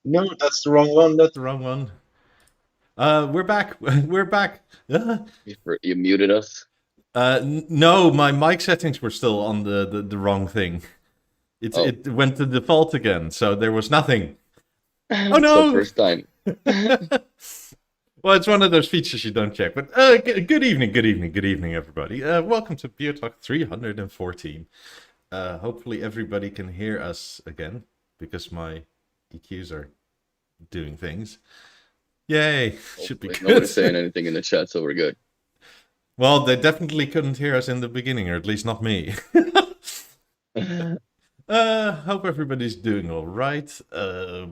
No, that's the wrong one. That's the wrong one. We're back. We're back. You muted us. No, my mic settings were still on the wrong thing. Oh, It went to default again, so there was nothing. Oh it's the no! first time. Well, it's one of those features you don't check. But good evening, good evening, good evening, everybody. Welcome to BeoTalk 314. Hopefully everybody can hear us again, because my EQs are doing things. Yay! Should be Hopefully, good. nobody's saying anything in the chat, so we're good. Well, they definitely couldn't hear us in the beginning, or at least not me. Hope everybody's doing all right. I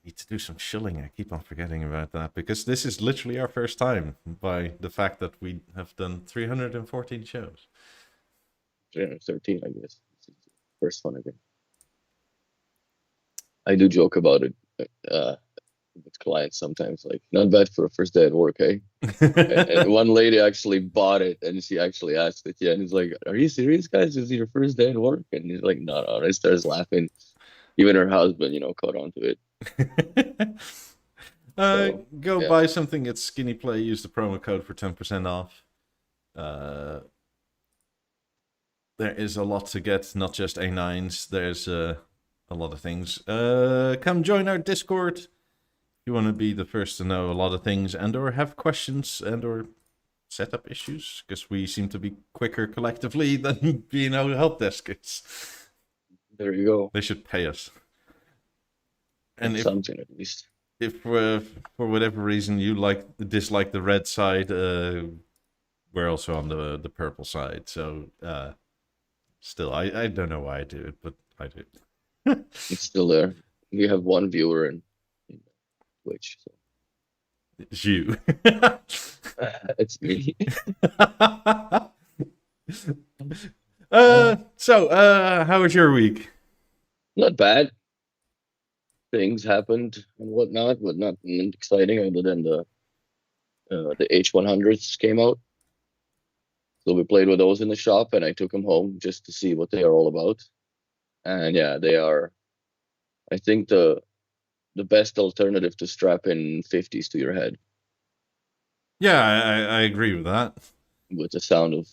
need to do some shilling. I keep on forgetting about that because this is literally our first time by the fact that we have done 314 shows. 313, I guess. First one again. I do joke about it with clients sometimes, like, not bad for a first day at work, eh? And one lady actually bought it, and she actually asked it, yeah, and he's like, "Are you serious, guys? Is it your first day at work?" And he's like, "No, no." And I starts laughing. Even her husband, caught on to it. Go Yeah. buy something at Skinny Play. Use the promo code for 10% off. There is a lot to get, not just A9s. There's a lot of things. Come join our Discord. You want to be the first to know a lot of things and or have questions and or setup issues, because we seem to be quicker collectively than being our help desk is. There you go. They should pay us. And if, something at least. If for whatever reason you dislike the red side, we're also on the purple side. So still, I don't know why I do it, but I do. It's still there. We have one viewer in Twitch. So. It's you. It's me. How was your week? Not bad. Things happened and whatnot, but nothing exciting other than the H100s came out. So we played with those in the shop, and I took them home just to see what they are all about. And yeah, they are, I think, the best alternative to strap in 50s to your head. Yeah, I agree with that. With the sound of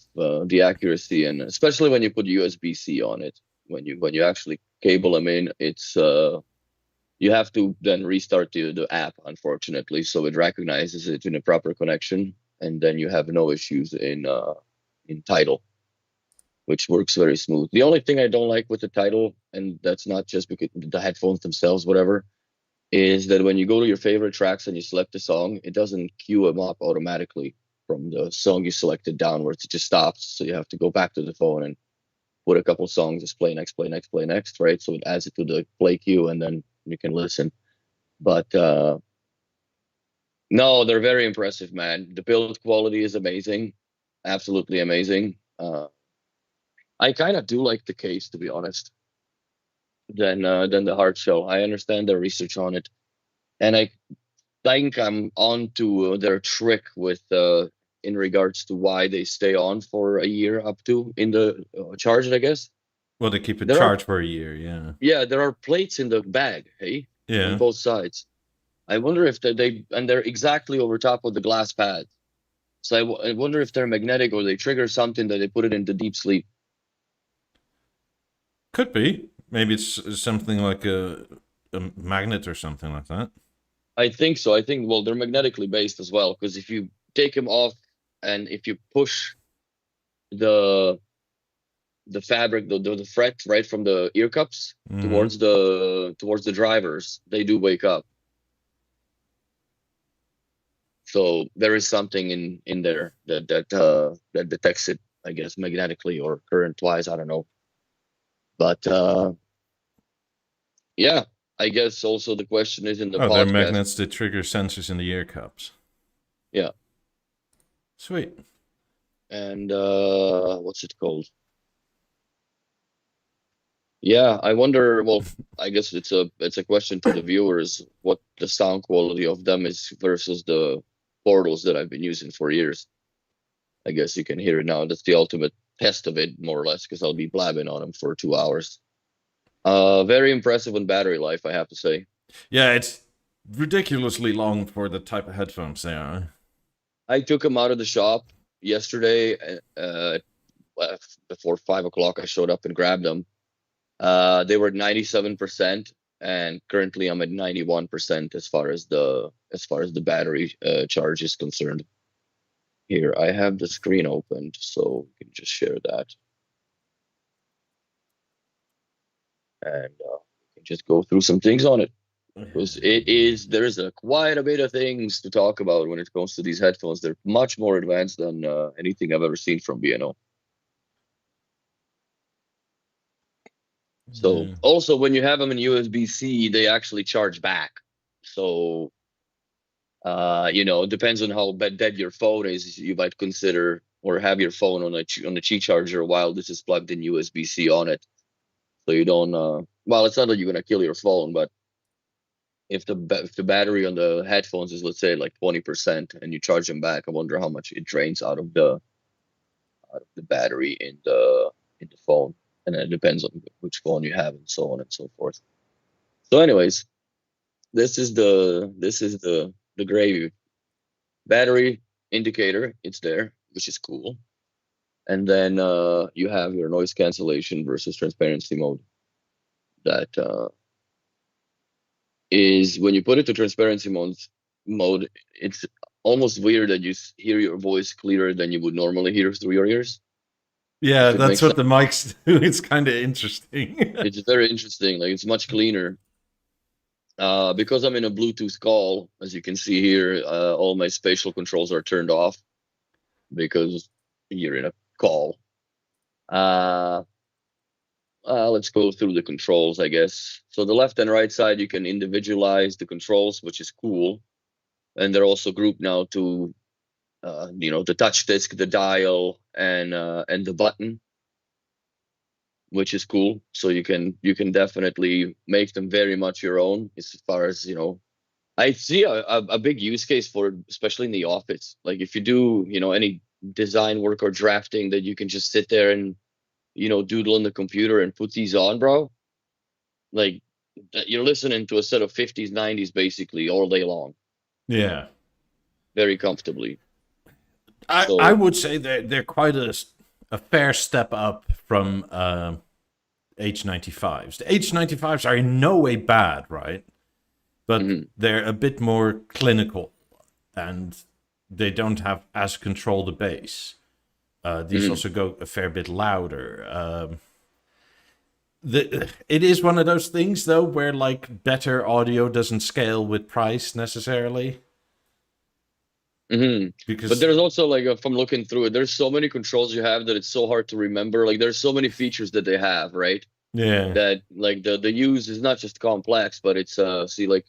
the accuracy, and especially when you put USB-C on it, when you actually cable them in, it's you have to then restart the app, unfortunately, so it recognizes it in a proper connection, and then you have no issues in Tidal, which works very smooth. The only thing I don't like with the Tidal, and that's not just because the headphones themselves, whatever, is that when you go to your favorite tracks and you select a song, it doesn't queue them up automatically from the song you selected downwards. It just stops, so you have to go back to the phone and put a couple songs, just play next, play next, play next, right? So it adds it to the play queue, and then you can listen. But no, they're very impressive, man. The build quality is amazing, absolutely amazing. I kind of do like the case, to be honest, than the hard shell. I understand their research on it, and I think I'm on to their trick with in regards to why they stay on for a year up to in the charge, I guess. Well, they keep it There are charged for a year, yeah. yeah, there are plates in the bag, hey, Yeah. on both sides. I wonder if they're exactly over top of the glass pad. So I wonder if they're magnetic or they trigger something that they put it into deep sleep. Could be. Maybe it's something like a magnet or something like that. I think so. I think, well, they're magnetically based as well, because if you take them off and if you push the fabric, the fret right from the ear cups towards the drivers, they do wake up. So there is something in there that detects it, I guess, magnetically or current wise. I don't know, but yeah, I guess also the question is in the podcast. They're magnets that trigger sensors in the ear cups. Yeah. Sweet. And what's it called? Yeah, I wonder. Well, I guess it's a question to the viewers what the sound quality of them is versus the portals that I've been using for years. I guess you can hear it now. That's the ultimate test of it, more or less, because I'll be blabbing on them for 2 hours. Very impressive on battery life, I have to say. Yeah, it's ridiculously long for the type of headphones they are. I took them out of the shop yesterday. Before 5 o'clock, I showed up and grabbed them. They were 97%, and currently I'm at 91% as far as the battery charge is concerned. Here, I have the screen opened, so we can just share that, and we can just go through some things on it. Because there is quite a bit of things to talk about when it comes to these headphones. They're much more advanced than anything I've ever seen from B&O. So also, when you have them in USB-C, they actually charge back. So it depends on how dead your phone is. You might consider or have your phone on a Qi charger while this is plugged in USB-C on it. So you don't. Well, it's not that you're gonna kill your phone, but if the battery on the headphones is, let's say, like 20%, and you charge them back, I wonder how much it drains out of the battery in the phone. And it depends on which phone you have and so on and so forth. So anyways, this is the gray battery indicator. It's there, which is cool. And then you have your noise cancellation versus transparency mode. That is when you put it to transparency mode, it's almost weird that you hear your voice clearer than you would normally hear through your ears. Yeah, that's what the mics do. It's kind of interesting. It's very interesting. Like, it's much cleaner. Because I'm in a Bluetooth call, as you can see here, all my spatial controls are turned off because you're in a call. Let's go through the controls, I guess. So the left and right side, you can individualize the controls, which is cool. And they're also grouped now to, the touch disk, the dial, and the button, which is cool. So you can definitely make them very much your own. As far as I see a big use case for it, especially in the office. Like if you do any design work or drafting, that you can just sit there and doodle on the computer and put these on, bro. Like you're listening to a set of 50s, 90s basically all day long. Yeah, very comfortably. I would say they're quite a fair step up from H95s. The H95s are in no way bad, right? But they're a bit more clinical, and they don't have as controlled a bass. These also go a fair bit louder. It is one of those things, though, where like better audio doesn't scale with price necessarily. Because, but there's also like, from looking through it, there's so many controls you have that it's so hard to remember. Like there's so many features that they have, right? Yeah. That like the use is not just complex, but it's see, like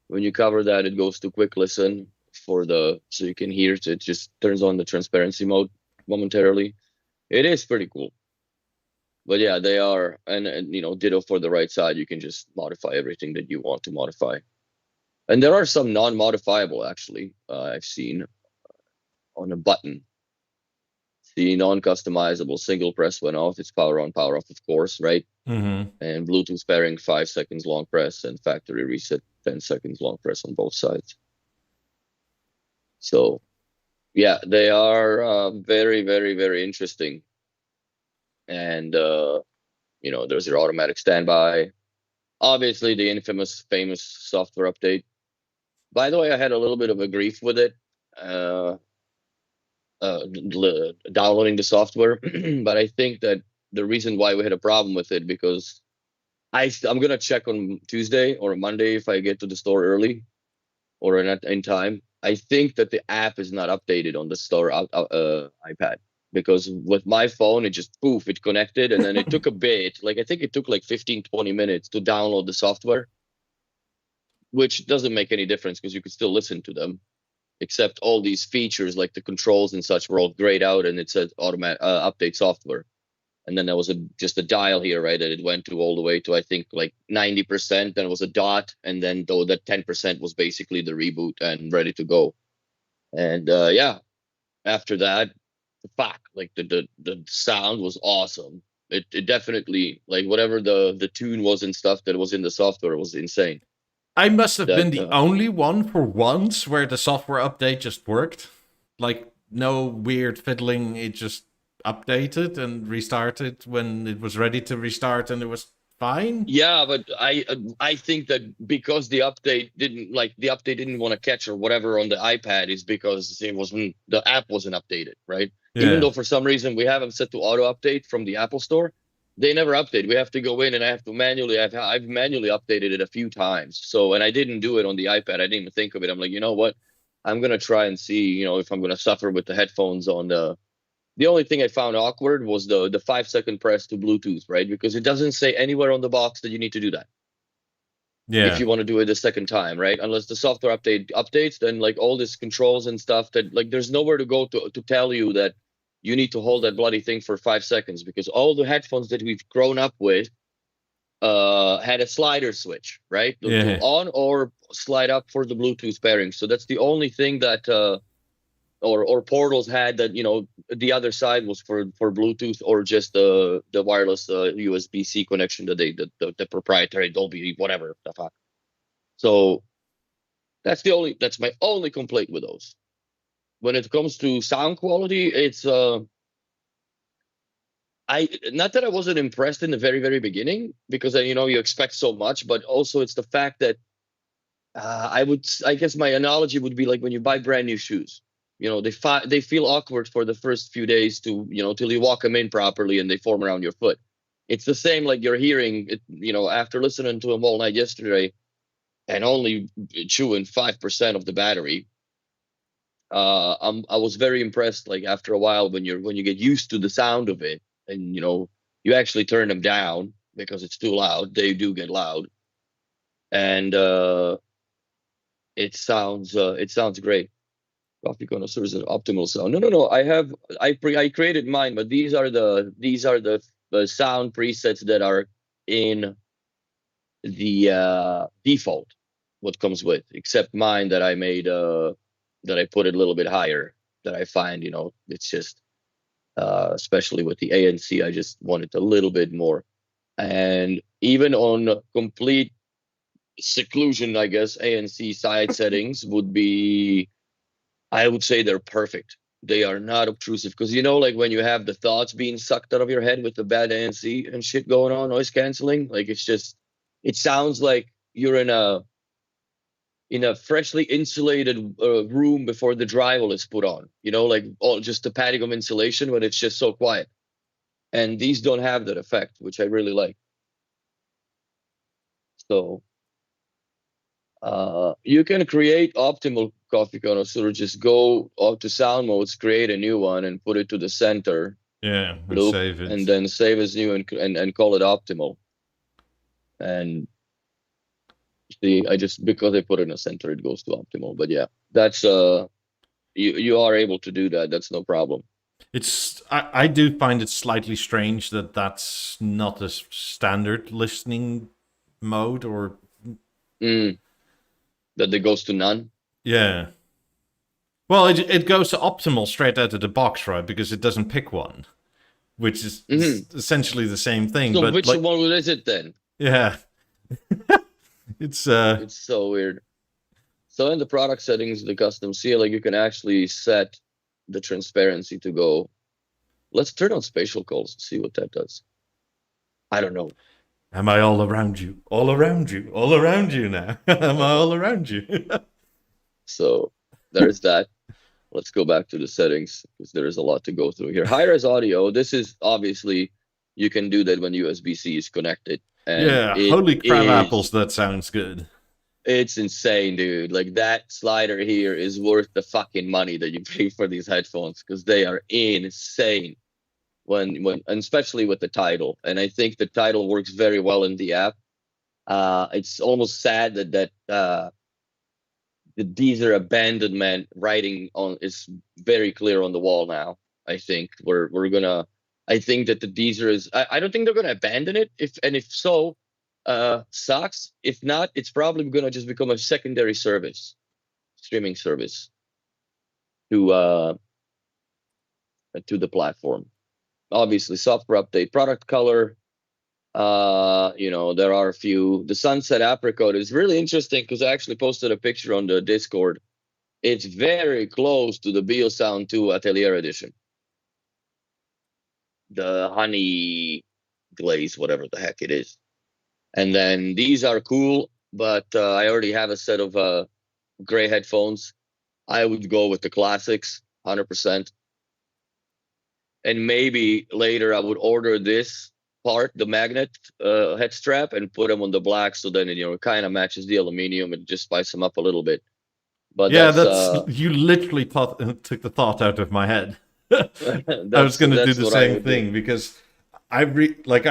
when you cover that, it goes to quick listen so you can hear it. It just turns on the transparency mode momentarily. It is pretty cool. But yeah, they are, and ditto for the right side. You can just modify everything that you want to modify. And there are some non-modifiable, actually, I've seen on a button. See, non-customizable, single press when off. It's power on, power off, of course, right? And Bluetooth pairing, 5 seconds long press, and factory reset, 10 seconds long press on both sides. So, yeah, they are very, very, very interesting. And, there's your automatic standby. Obviously, the famous software update. By the way, I had a little bit of a grief with it, downloading the software. But I think that the reason why we had a problem with it, because I'm going to check on Tuesday or Monday if I get to the store early or in time. I think that the app is not updated on the store iPad. Because with my phone, it just it connected, and then it took a bit. Like I think it took like 15-20 minutes to download the software, which doesn't make any difference because you could still listen to them, except all these features like the controls and such were all grayed out, and it said automatic update software. And then there was just a dial here, right? And it went to all the way to, I think, like 90%. Then it was a dot, and then though that 10% was basically the reboot and ready to go. And after that, like the sound was awesome. It definitely, like, whatever the tune was and stuff that was in the software was insane. I must have That been the only one for once where the software update just worked. Like, no weird fiddling, it just updated and restarted when it was ready to restart, and it was fine. Yeah, but I think that because the update didn't want to catch or whatever on the iPad is because the app wasn't updated, right? Even Yeah. though for some reason we have them set to auto update from the Apple Store, they never update. We have to go in and I have to manually. I've manually updated it a few times. So, and I didn't do it on the iPad. I didn't even think of it. I'm like, you know what? I'm gonna try and see, if I'm gonna suffer with the headphones on the only thing I found awkward was the 5-second press to Bluetooth, right? Because it doesn't say anywhere on the box that you need to do that if Yeah. you want to do it the second time, right? Unless the software updates, then like all these controls and stuff that like there's nowhere to go to tell you that you need to hold that bloody thing for 5 seconds, because all the headphones that we've grown up with had a slider switch, right? To Yeah. on or slide up for the Bluetooth pairing. So that's the only thing that or portals had that, the other side was for Bluetooth or just the wireless USB-C connection that the proprietary Dolby whatever the fuck. So that's my only complaint with those. When it comes to sound quality, it's I not that I wasn't impressed in the very very beginning, because you expect so much, but also it's the fact that I guess my analogy would be like when you buy brand new shoes. They feel awkward for the first few days till you walk them in properly and they form around your foot. It's the same like you're hearing it, after listening to them all night yesterday and only chewing 5% of the battery. I was very impressed. Like after a while, when you get used to the sound of it, and you actually turn them down because it's too loud. They do get loud, and it sounds great. Coffee connoisseurs an optimal sound. No. I created mine, but these are the sound presets that are in the default what comes with, except mine that I made that I put it a little bit higher. That I find it's just especially with the ANC, I just want it a little bit more. And even on complete seclusion, I guess ANC side settings would be, I would say they're perfect. They are not obtrusive, because like when you have the thoughts being sucked out of your head with the bad ANC and shit going on, noise canceling, like it sounds like you're in a freshly insulated room before the drywall is put on. Like all just the padding of insulation when it's just so quiet. And these don't have that effect, which I really like. So you can create optimal coffee connoisseur. Just go up to sound modes, create a new one, and put it to the center Yeah. And loop, save it. and then save as new and call it optimal. And see, because I put it in the center, it goes to optimal. But yeah, that's you are able to do that. That's no problem. I do find it slightly strange that that's not a standard listening mode, or That it goes to none. yeah. Well, it goes to optimal straight out of the box, right? Because it doesn't pick one, which is essentially the same thing. So but which like, one is it then? yeah, it's It's so weird. So in the product settings, the custom seal, like you can actually set the transparency to go. Let's turn on spatial calls and see what that does. I don't know. Am I all around you? All around you? All around you now? Am I all around you? So there's that. Let's go back to the settings, because there is a lot to go through here. High-res audio. This is obviously, you can do that when USB-C is connected. And Yeah, holy crap apples, that sounds good. It's insane, dude. Like that slider here is worth the fucking money that you pay for these headphones, because they are insane. And especially with the title. And I think the title works very well in the app. It's almost sad that the Deezer abandonment writing on is very clear on the wall now. I think we're gonna. I think that the Deezer is. I don't think they're gonna abandon it. If so, sucks. If not, it's probably gonna just become a secondary service, streaming service to the platform. obviously software update, product color. There are a few. The sunset apricot is really interesting because I actually posted a picture on the Discord. It's very close to the BeoSound 2 Atelier Edition. The honey glaze, whatever the heck it is. And then these are cool, but I already have a set of gray headphones. I would go with the classics, 100%. And maybe later I would order this part, the magnet head strap, and put them on the black, so then it kind of matches the aluminum and just spice them up a little bit. But Yeah, that's you literally took the thought out of my head. I was that's going to do that's the what I same would thing do. because I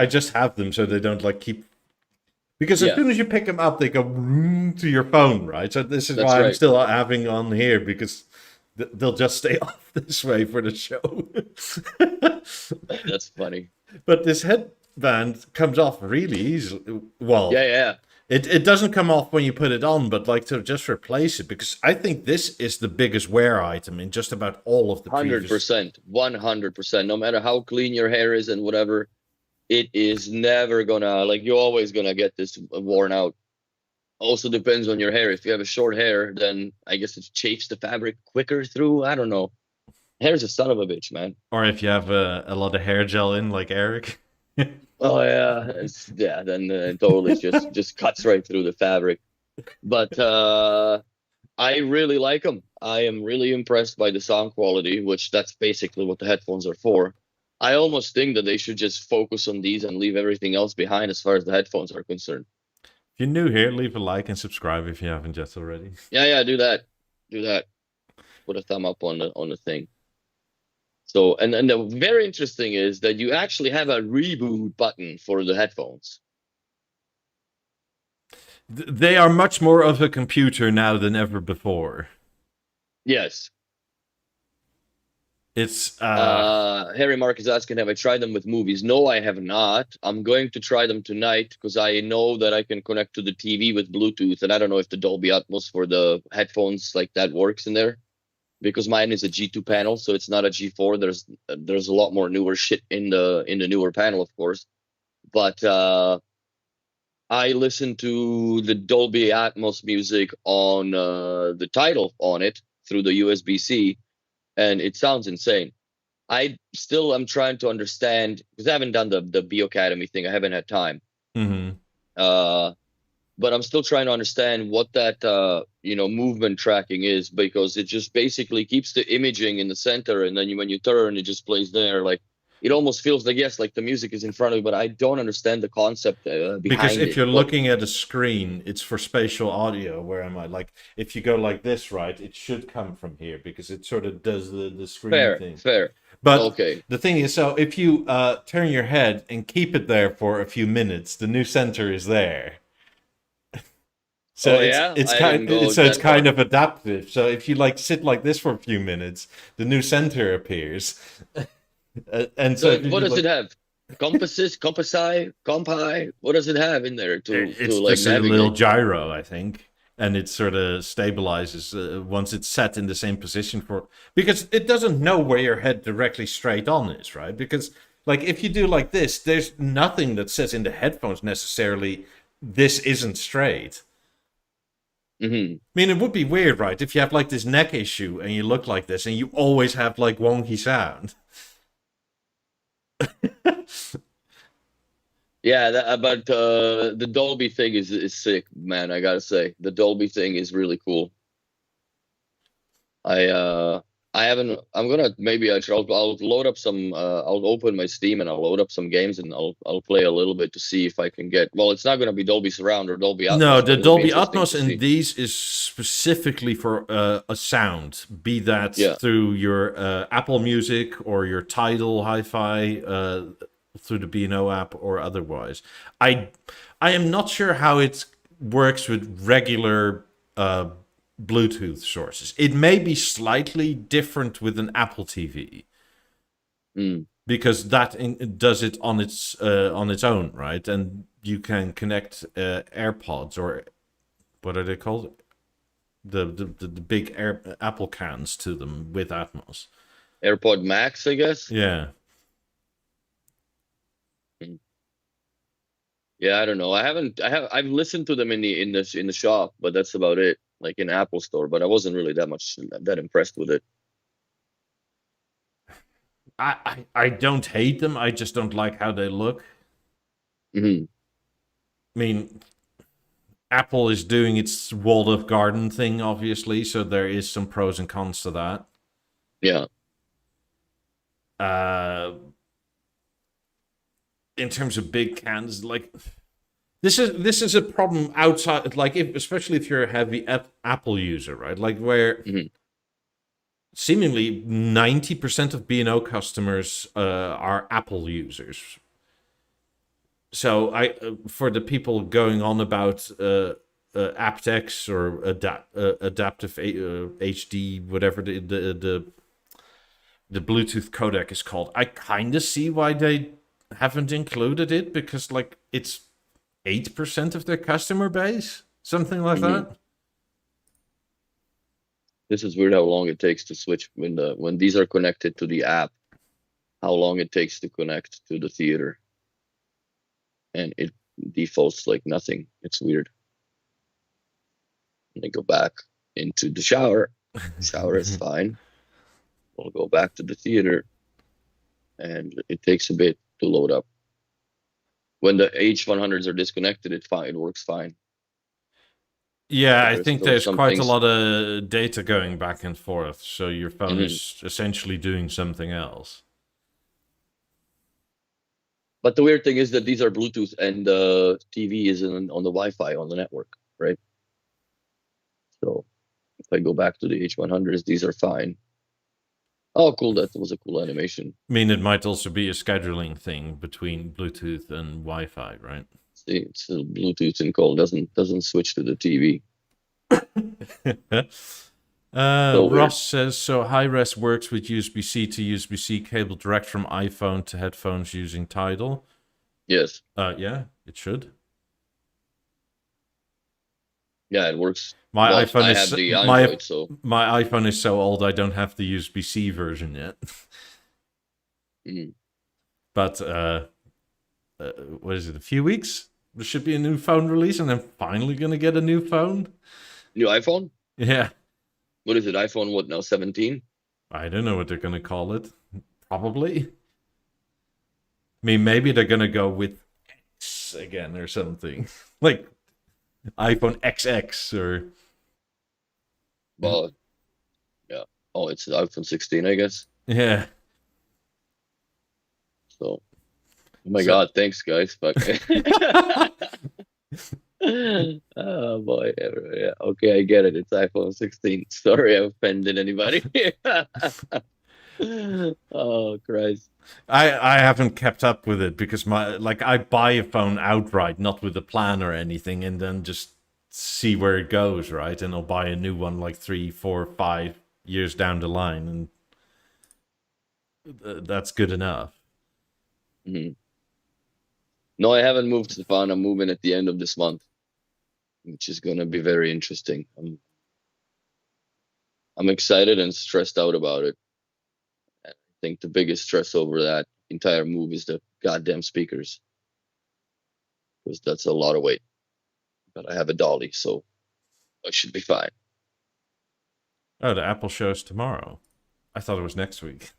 just have them so they don't like keep. Because as Yeah, soon as you pick them up, they go to your phone, right? So this is that's why I'm right. still having on here because they'll just stay off this way for the show. That's funny. But this headband comes off really easily. Yeah, Well, yeah. it doesn't come off when you put it on, but like to just replace it because I think this is the biggest wear item in just about all of the previous. 100%, 100%. No matter how clean your hair is and whatever, it is never gonna, like, you're always gonna get this worn out. Also depends on your hair. If you have a short hair, then I guess it chafes the fabric quicker through. I don't know. Hair's a son of a bitch, man. Or if you have a lot of hair gel in, like Eric. Oh yeah, yeah. Then totally just cuts right through the fabric. But I really like them. I am really impressed by the sound quality, which that's basically what the headphones are for. I almost think that they should just focus on these and leave everything else behind as far as the headphones are concerned. If you're new here, leave a like and subscribe if you haven't yet already. Yeah, yeah, do that. Do that. Put a thumb up on the thing. So, and the very interesting is that you actually have a reboot button for the headphones. They are much more of a computer now than ever before. Yes. It's Harry Mark is asking, have I tried them with movies? No, I have not. I'm going to try them tonight because I know that I can connect to the TV with Bluetooth, and I don't know if the Dolby Atmos for the headphones like that works in there because mine is a G2 panel, so it's not a G4. There's a lot more newer shit in the newer panel, of course. But I listen to the Dolby Atmos music on the title on it through the USB-C, and it sounds insane. I'm trying to understand because I haven't done the Bee Academy thing. I haven't had time. mhm. Uh, but I'm still trying to understand what that movement tracking is because it just basically keeps the imaging in the center, and then when you turn, it just plays there. Like it almost feels like yes, like the music is in front of you, but I don't understand the concept Because behind if it. you're What? looking at a screen, it's for spatial audio. Where am I? Like, if you go like this, right, it should come from here because it sort of does the screen Fair, thing. fair. But Okay. the thing is, so if you turn your head and keep it there for a few minutes, the new center is there. So Oh yeah, I didn't go it's that far. kind of adaptive. So if you like sit like this for a few minutes, the new center appears. And so So if you what do does like it have? Compasses, compassi, compi? What does it have in there to it's like just a little navigate? gyro, I think, and it sort of stabilizes once it's set in the same position for because it doesn't know where your head directly straight on is, right? Because like if you do like this, there's nothing that says in the headphones necessarily this isn't straight. Hmm. I mean, it would be weird, right? If you have like this neck issue and you look like this and you always have like wonky sound. Yeah, but the Dolby thing is sick, man. I gotta say, the Dolby thing is really cool. I uh I haven't. I'm gonna maybe I'll load up some. I'll open my Steam and I'll load up some games and I'll play a little bit to see if I can get. Well, it's not gonna be Dolby Surround or Dolby No, Atmos, the but it'll be Dolby interesting Atmos to in see. these is specifically for a sound, be that Yeah. through your Apple Music or your Tidal Hi-Fi, through the B&O app or otherwise. I I am not sure how it works with regular Bluetooth sources. It may be slightly different with an Apple TV Mm. because does it on its own, right? And you can connect AirPods or what are they called? The big Apple cans to them with Atmos. AirPod Max, I guess. Yeah. Yeah, I don't know. I've listened to them in the shop, but that's about it. Like in Apple Store, but I wasn't really that impressed with it. I don't hate them. I just don't like how they look. Hmm. I mean, Apple is doing its walled garden thing, obviously, so there is some pros and cons to that. Yeah. In terms of big cans, like this is a problem outside, like especially if you're a heavy Apple user, right? Like where Hmm. seemingly 90% of B&O customers are Apple users. So for the people going on about aptX or adaptive HD, whatever the Bluetooth codec is called, I kind of see why they haven't included it, because like it's 8% of their customer base, something like Hmm. that. This is weird how long it takes to switch when these are connected to the app. How long it takes to connect to the theater, and it defaults like nothing. It's weird. And they go back into the shower. Shower is fine. We'll go back to the theater, and it takes a bit to load up. When the H100s are disconnected, it's fine. It works fine. Yeah, But I there's think still there's some quite a things. lot of data going back and forth, so your phone Hmm. is essentially doing something else. But the weird thing is that these are Bluetooth, and the TV is on the Wi-Fi on the network, right? So if I go back to the H100s, these are fine. Oh, cool! That was a cool animation. I mean, it might also be a scheduling thing between Bluetooth and Wi-Fi, right? See, it's a Bluetooth and call doesn't switch to the TV. So weird. Ross says, so high-res works with USB-C to USB-C cable direct from iPhone to headphones using Tidal. Yes. Yeah, it should. Yeah, it works. My Well, iPhone I is have the my Android, so my iPhone is so old I don't have the USB-C version yet. mm. But what is it? A few weeks? There should be a new phone release, and I'm finally gonna get a new phone. New iPhone. Yeah, What is it? iPhone what now? 17. I don't know what they're gonna call it. Probably. I mean, maybe they're gonna go with X again or something, like iPhone XX or. Well, yeah. Oh, it's iPhone 16, I guess. Yeah. So, oh my So. God, thanks, guys. Fuck. Oh boy. Yeah. Okay, I get it. It's iPhone 16. Sorry, I offended anybody. Oh Christ. I haven't kept up with it because I buy a phone outright, not with a plan or anything, and then just see where it goes, right? And I'll buy a new one like 3, 4, 5 years down the line, and that's good enough. Mhm. No, I haven't moved to the phone. I'm moving at the end of this month, which is going to be very interesting. I'm excited and stressed out about it. I think the biggest stress over that entire move is the goddamn speakers, because that's a lot of weight. But I have a dolly, so I should be fine. Oh, the Apple show's tomorrow. I thought it was next week.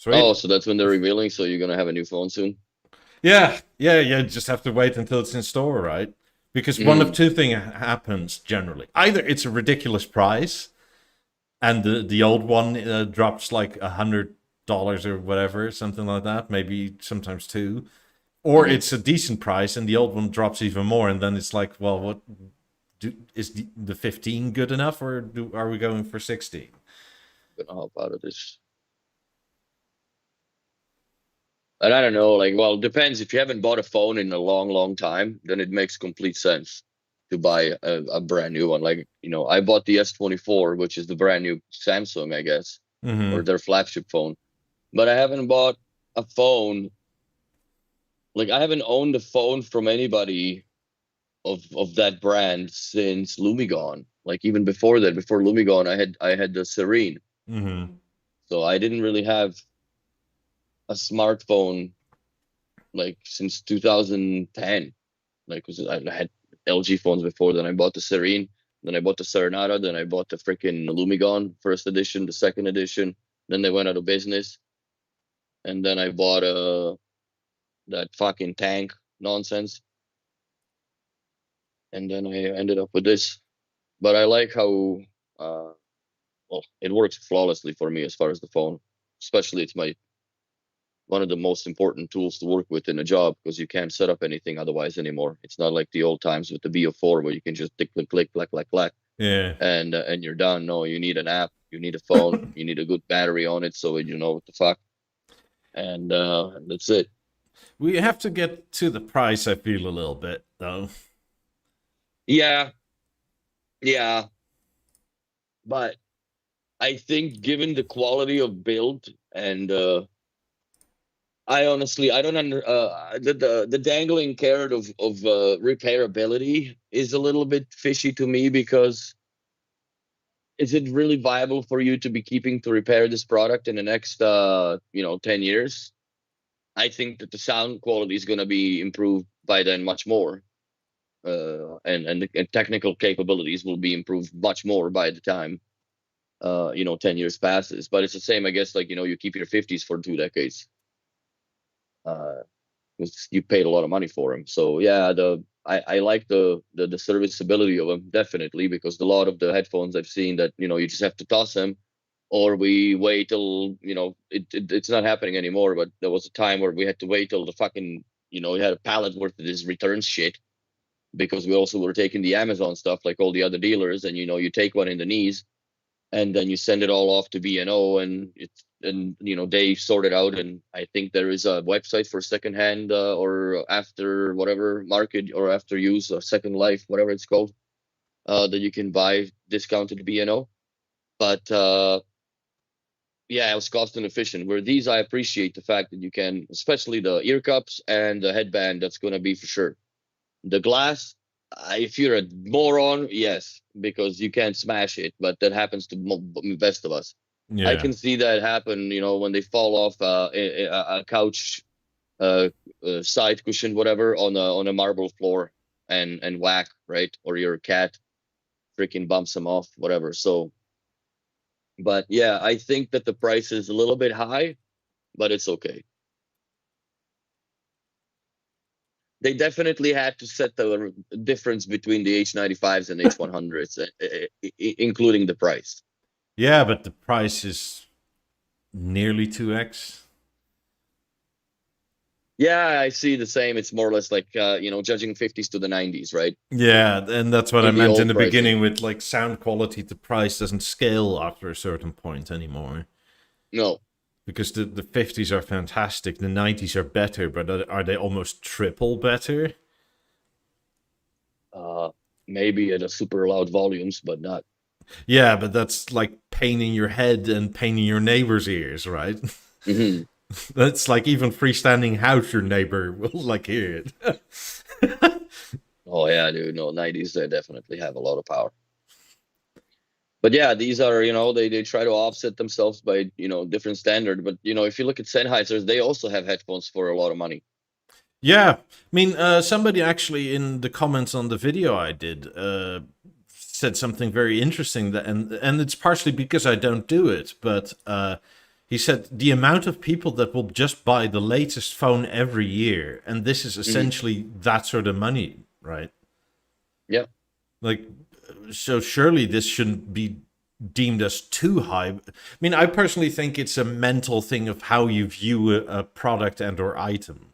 Oh, Sweet. so that's when they're revealing. So you're gonna have a new phone soon? Yeah. Just have to wait until it's in store, right? Because one of Mm. two things happens generally. Either it's a ridiculous price, and the old one drops like $100 or whatever, something like that. Maybe sometimes two, or Hmm. it's a decent price, and the old one drops even more, and then it's like, well, is the 15 good enough, or are we going for 16? Gonna hop out of this. And I don't know, like, well, it depends. If you haven't bought a phone in a long, long time, then it makes complete sense to buy a brand new one. Like, I bought the S24, which is the brand new Samsung, I guess, or Mm-hmm. their flagship phone. But I haven't bought a phone. Like, I haven't owned a phone from anybody of that brand since Lumigone. Like, even before that, before Lumigone, I had the Serene. Mm-hmm. So I didn't really have a smartphone like since 2010. Like, 'cause I had LG phones before. Then I bought the Serene. Then I bought the Serenata. Then I bought the freaking Lumigon first edition, the second edition. Then they went out of business. And then I bought that fucking tank nonsense. And then I ended up with this. But I like how well, it works flawlessly for me as far as the phone. Especially it's my one of the most important tools to work with in a job, because you can't set up anything otherwise anymore. It's not like the old times with the BO4 where you can just click, click, click, click, click, Yeah. and you're done. No, you need an app, you need a phone, you need a good battery on it so you know what the fuck. And that's it. We have to get to the price, I feel, a little bit, though. Yeah, yeah. But I think given the quality of build and I honestly, I don't under the dangling carrot of repairability is a little bit fishy to me, because is it really viable for you to be keeping to repair this product in the next 10 years? I think that the sound quality is going to be improved by then much more, and the technical capabilities will be improved much more by the time 10 years passes. But it's the same, I guess, like you keep your 50s for 2 decades. Because you paid a lot of money for them. So yeah, I like the serviceability of them definitely, because a lot of the headphones I've seen that you just have to toss them, or we wait till it's not happening anymore. But there was a time where we had to wait till the fucking we had a pallet worth of this return shit, because we also were taking the Amazon stuff like all the other dealers, and you take one in the knees, and then you send it all off to B&O, and they sort it out. And I think there is a website for secondhand or after whatever market, or after use or second life, whatever it's called, that you can buy discounted B&O. But yeah, it was cost inefficient. Where these, I appreciate the fact that you can, especially the ear cups and the headband, that's going to be for sure. The glass, if you're a moron, yes, because you can't smash it, but that happens to best of us. Yeah. I can see that happen, when they fall off a couch, side cushion, whatever, on a marble floor, and whack, right? Or your cat freaking bumps them off, whatever. So, but yeah, I think that the price is a little bit high, but it's okay. They definitely had to set the difference between the H95s and H100s, including the price. Yeah, but the price is nearly 2x. Yeah, I see the same. It's more or less like, judging 50s to the 90s, right? Yeah, and that's what I In the meant old in the pricing. beginning with like sound quality. The price doesn't scale after a certain point anymore. No. Because the 50s are fantastic, the 90s are better, but are they almost triple better? Maybe at a super loud volumes, but not. Yeah, but that's like painting your head and painting your neighbor's ears, right? Mm-hmm. That's like even freestanding house, your neighbor will like hear it. Oh yeah, dude. No, 90s, they definitely have a lot of power. But yeah, these are, they try to offset themselves by, different standard. But, if you look at Sennheisers, they also have headphones for a lot of money. Yeah, I mean, somebody actually in the comments on the video I did said something very interesting, that, and it's partially because I don't do it, but he said the amount of people that will just buy the latest phone every year, and this is essentially that sort of money, right? Yeah. Like, so surely this shouldn't be deemed as too high. I mean, I personally think it's a mental thing of how you view a product and or item.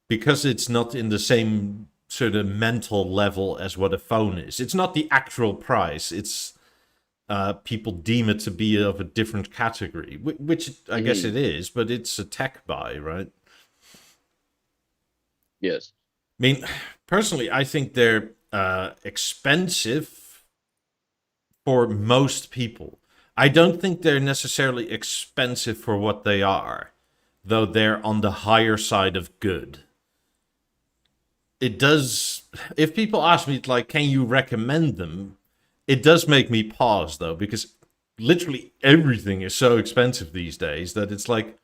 Because it's not in the same sort of mental level as what a phone is. It's not the actual price. It's people deem it to be of a different category, which I guess it is, but it's a tech buy, right? Yes. I mean, personally, I think they're expensive for most people. I don't think they're necessarily expensive for what they are, though they're on the higher side of good. It does, if people ask me, like, can you recommend them? It does make me pause, though, because literally everything is so expensive these days that it's like,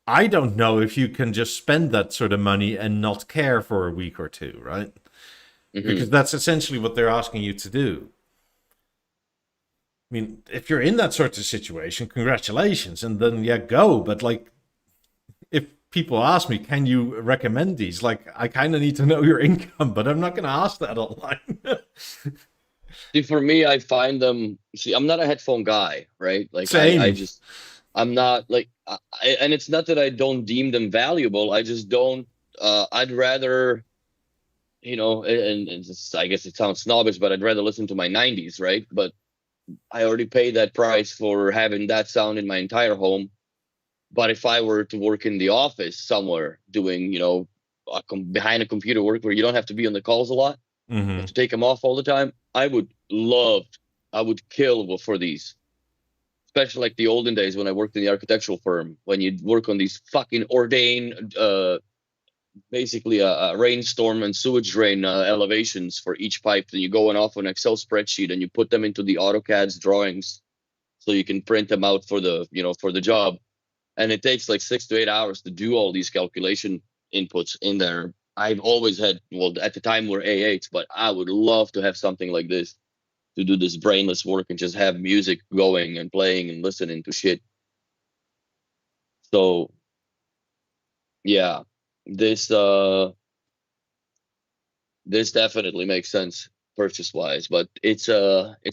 I don't know if you can just spend that sort of money and not care for a week or two, right? Hmm. Because that's essentially what they're asking you to do. I mean, if you're in that sort of situation, congratulations, and then yeah, go. But like, if people ask me, can you recommend these? Like, I kind of need to know your income, but I'm not going to ask that online. See, for me, I find them. See, I'm not a headphone guy, right? Like, I Same. just, I'm not like, and it's not that I don't deem them valuable. I just don't. I'd rather, and I guess it sounds snobbish, but I'd rather listen to my '90s, right? But I already paid that price for having that sound in my entire home. But if I were to work in the office somewhere doing, behind a computer work where you don't have to be on the calls a lot, you have Mm-hmm. to take them off all the time, I would kill for these. Especially like the olden days when I worked in the architectural firm, when you'd work on these fucking ordained, basically a rainstorm and sewage drain elevations for each pipe. Then you go on off an Excel spreadsheet and you put them into the AutoCAD's drawings so you can print them out for the job. And it takes like 6 to 8 hours to do all these calculation inputs in there. I've always had, well, at the time we're A8s, but I would love to have something like this to do this brainless work and just have music going and playing and listening to shit. So yeah, this this definitely makes sense purchase wise, but it's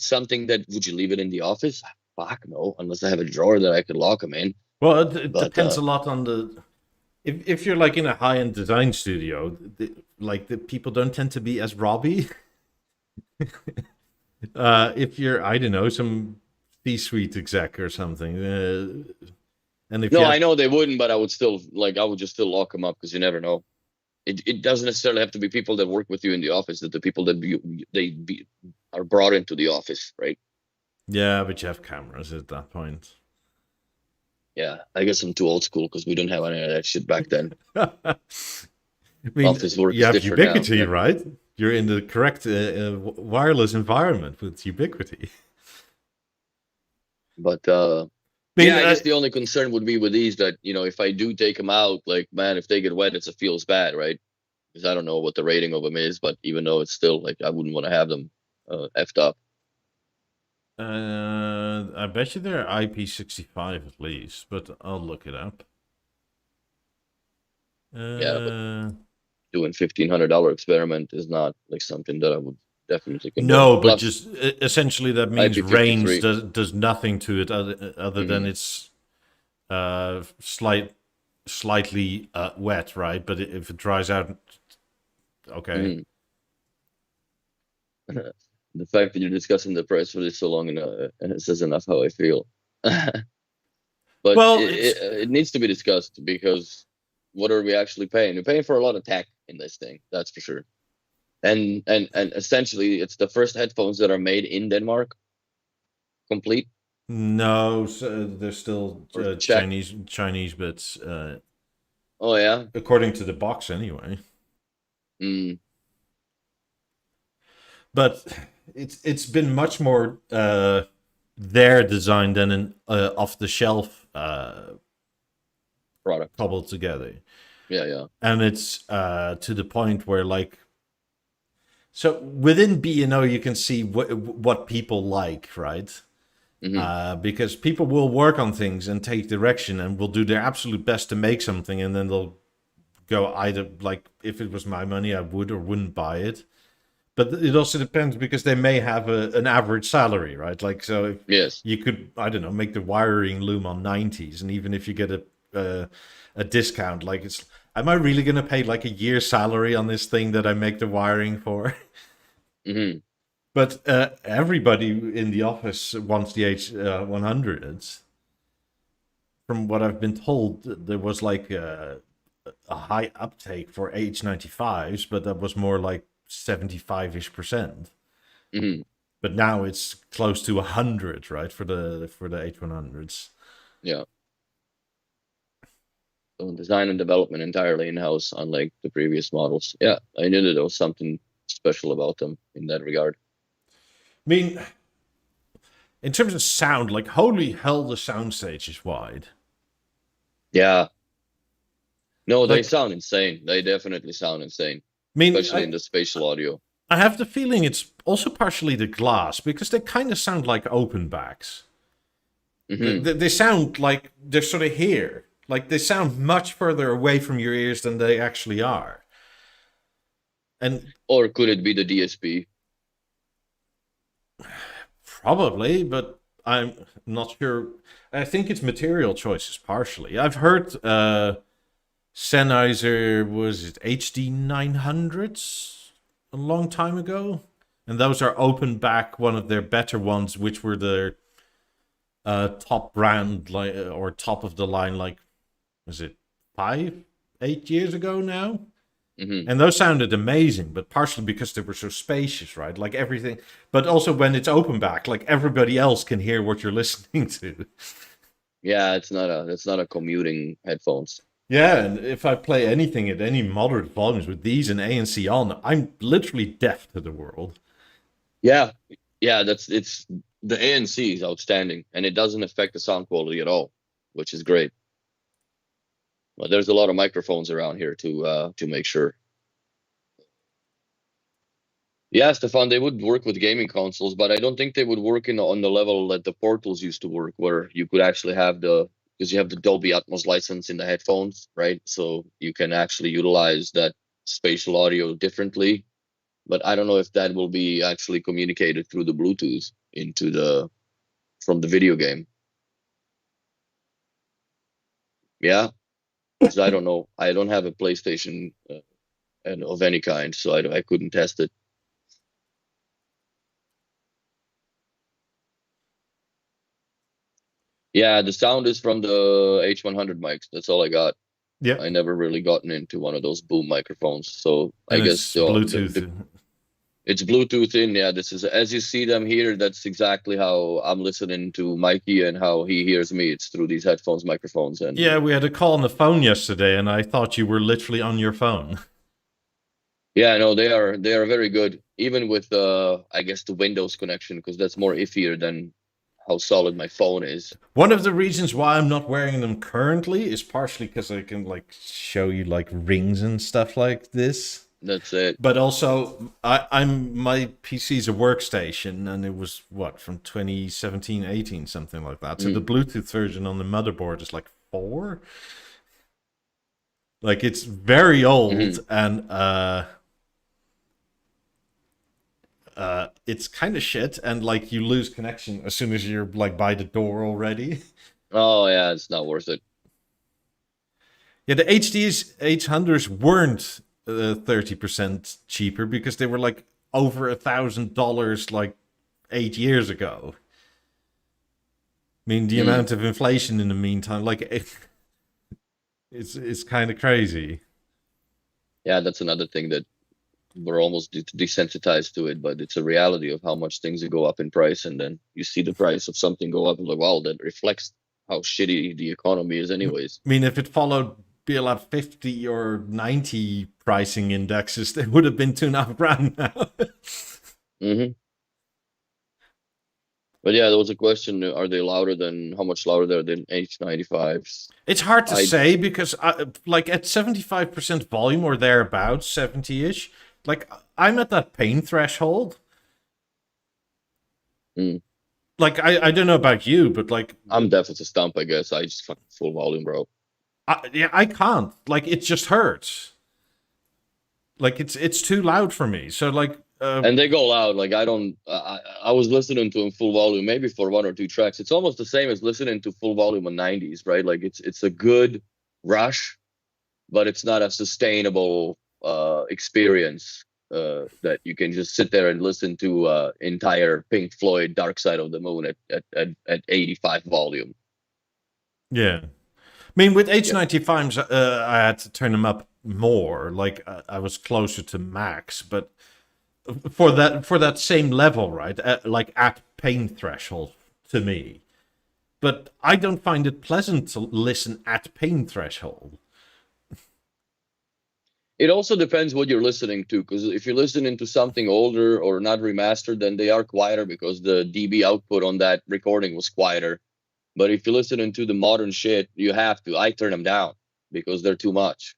something that would you leave it in the office? Fuck no, unless I have a drawer that I could lock them in. Well, it But depends a lot on the. If you're like in a high end design studio, the people don't tend to be as Robbie. If you're, I don't know, some C-suite exec or something, and if no, you I have, know they wouldn't, but I would just still lock them up because you never know. It doesn't necessarily have to be people that work with you in the office, that the people that are brought into the office, right? yeah, but you have cameras at that point. Yeah, I guess I'm too old school because we didn't have any of that shit back then. I mean, Office work you is have different now. ubiquity, Yeah. right? You're in the correct wireless environment with ubiquity. But I mean, yeah, I guess the only concern would be with these that, if I do take them out, like, man, if they get wet, it feels bad, right? Because I don't know what the rating of them is, but even though it's still like, I wouldn't want to have them effed up. I bet you they're IP65 at least, but I'll look it up. Yeah, but Uh, doing $1,500 experiment is not like something that I would definitely condone. no, but Plus, just essentially that means range IP53. does nothing to it other than Hmm. it's slightly wet, right? But if it dries out, okay. Hmm. The fact that you're discussing the price for this so long and it says enough how I feel. But Well, it's it needs to be discussed because what are we actually paying? We're paying for a lot of tech in this thing, that's for sure. And essentially, it's the first headphones that are made in Denmark, complete no, so there's still or Czech. Chinese bits, Oh yeah. according to the box anyway. Mm, But it's been much more their design than an off the shelf product. cobbled together, Yeah, yeah. and it's to the point where like so within B&O you can see what people like, right? Hmm. Because people will work on things and take direction and will do their absolute best to make something, and then they'll go either like if it was my money I would or wouldn't buy it. But it also depends because they may have an average salary, right? Like, so if Yes. you could, I don't know, make the wiring loom on 90s, and even if you get a discount, like it's, am I really gonna pay like a year's salary on this thing that I make the wiring for? Hmm. But everybody in the office wants the H100s. From what I've been told, there was like a high uptake for H95s, but that was more like 75-ish%. Hmm. But now it's close to 100, right, for the H100s. Yeah. So design and development entirely in-house, unlike the previous models. Yeah, I knew that there was something special about them in that regard. I mean, in terms of sound, like holy hell, the soundstage is wide. Yeah. No, they Like, sound insane. They definitely sound insane, I mean, especially in the spatial audio. I have the feeling it's also partially the glass, because they kind of sound like open backs. They sound like they're sort of here. Like, they sound much further away from your ears than they actually are. And Or could it be the DSP? probably, but I'm not sure. I think it's material choices partially. I've heard Sennheiser, was it HD 900s a long time ago? And those are open back, one of their better ones, which were their top brand, like, or top of the line, like, was it 8 years ago now? And those sounded amazing, but partially because they were so spacious, right? Like everything, but also when it's open back, like everybody else can hear what you're listening to. Yeah, it's not a commuting headphones. Yeah, and if I play anything at any moderate volumes with these and ANC on, I'm literally deaf to the world. Yeah, it's the ANC is outstanding, and it doesn't affect the sound quality at all, which is great. But there's a lot of microphones around here to make sure. Yeah, Stefan, they would work with gaming consoles, but I don't think they would work on the level that the Portals used to work, where you could actually have because you have the Dolby Atmos license in the headphones, right? So you can actually utilize that spatial audio differently. But I don't know if that will be actually communicated through the Bluetooth from the video game. Yeah, because I don't know. I don't have a PlayStation and of any kind, so I couldn't test it. Yeah, the sound is from the H100 mics. That's all I got. Yeah, I never really gotten into one of those boom microphones, so and I guess Bluetooth. it's Bluetooth in. Yeah, this is, as you see them here, that's exactly how I'm listening to Mikey and how he hears me. It's through these headphones, microphones, and Yeah, we had a call on the phone yesterday, and I thought you were literally on your phone. yeah, no, they are very good, even with I guess the Windows connection, because that's more iffier than how solid my phone is. One of the reasons why I'm not wearing them currently is partially because I can like show you like rings and stuff like this. That's it. But also, my PC's a workstation, and it was from 2017, 18, something like that. So the Bluetooth version on the motherboard is like 4. Like, it's very old, and it's kind of shit, and like you lose connection as soon as you're like by the door already. Oh yeah, it's not worth it. Yeah, the HD's 800s weren't 30% cheaper because they were like over $1,000 like 8 years ago. I mean, the amount of inflation in the meantime, like it's kind of crazy. Yeah, that's another thing that we're almost desensitized to it, but it's a reality of how much things go up in price, and then you see the price of something go up and like, wow, that reflects how shitty the economy is anyways. I mean, if it followed BLF 50 or 90 pricing indexes, they would have been $2,500 now. But yeah, there was a question: are they louder than how much louder than H95s? It's hard to say because, like at 75% volume or thereabouts, 70-ish, like I'm at that pain threshold. Like I don't know about you, but like I'm deaf as a stump, I guess. I just fucking full volume, bro. I can't. Like it just hurts. Like it's too loud for me. So like. And they go loud. Like I was listening to them full volume, maybe for 1 or 2 tracks. It's almost the same as listening to full volume on 90s, right? Like it's a good rush, but it's not a sustainable experience that you can just sit there and listen to entire Pink Floyd Dark Side of the Moon at 85 volume. Yeah. I mean, with H95s, I had to turn them up more. Like I was closer to max, but for that same level, right? Like at pain threshold to me. But I don't find it pleasant to listen at pain threshold. It also depends what you're listening to, because if you're listening to something older or not remastered, then they are quieter because the dB output on that recording was quieter. But if you're listening to the modern shit, you have to. I turn them down because they're too much.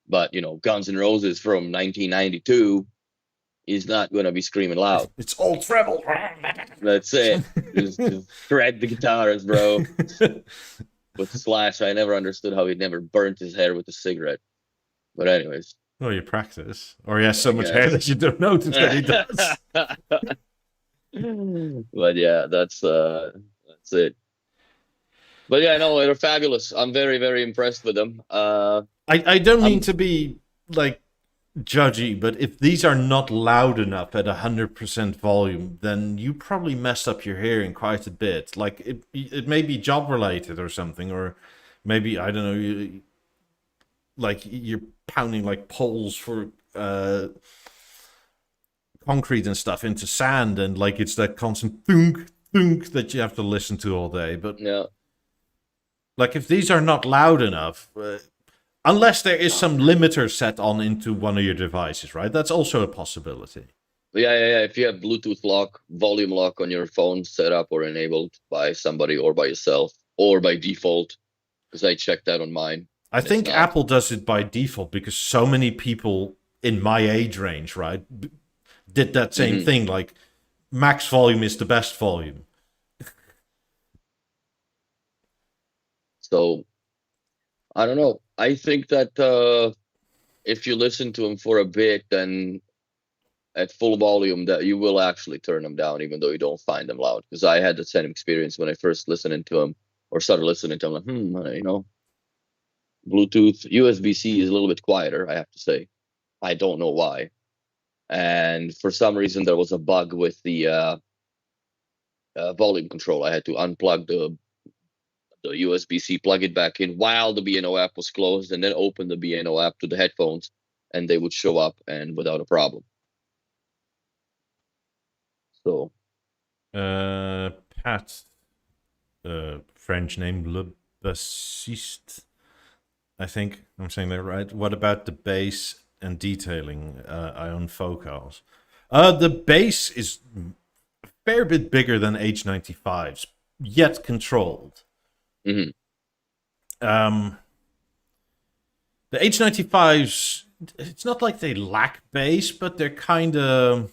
But Guns N' Roses from 1992 is not going to be screaming loud. It's all treble. That's it. Just shred the guitars, bro. With Slash, I never understood how he never burnt his hair with a cigarette. But anyways. Well, you practice. Or he has so much hair that you don't notice that he does. But yeah, that's it. But yeah, no, they're fabulous. I'm very, very impressed with them. I don't mean to be like judgy, but if these are not loud enough at 100% volume, then you probably messed up your hearing quite a bit. Like it may be job related or something, or maybe I don't know. Like you're pounding like poles for concrete and stuff into sand, and like it's that constant thunk thunk that you have to listen to all day. But yeah, like if these are not loud enough. Unless there is some limiter set on into one of your devices, right? That's also a possibility. Yeah. If you have Bluetooth lock, volume lock on your phone set up or enabled by somebody or by yourself or by default, because I checked that on mine. I think Apple does it by default because so many people in my age range, right, did that same thing. Like max volume is the best volume. So I don't know. I think that if you listen to them for a bit, then at full volume, that you will actually turn them down, even though you don't find them loud. Because I had the same experience when I first listened to them or started listening to them. Like, Bluetooth, USB-C is a little bit quieter, I have to say. I don't know why. And for some reason, there was a bug with the volume control. I had to unplug the USB-C, plug it back in while the B&O app was closed, and then open the B&O app to the headphones, and they would show up and without a problem. So, Pat, French name Le Bassiste, I think I'm saying that right. What about the bass and detailing? I own Focals. The bass is a fair bit bigger than H95s, yet controlled. mm-hmm. The H95s, it's not like they lack bass, but they're kind of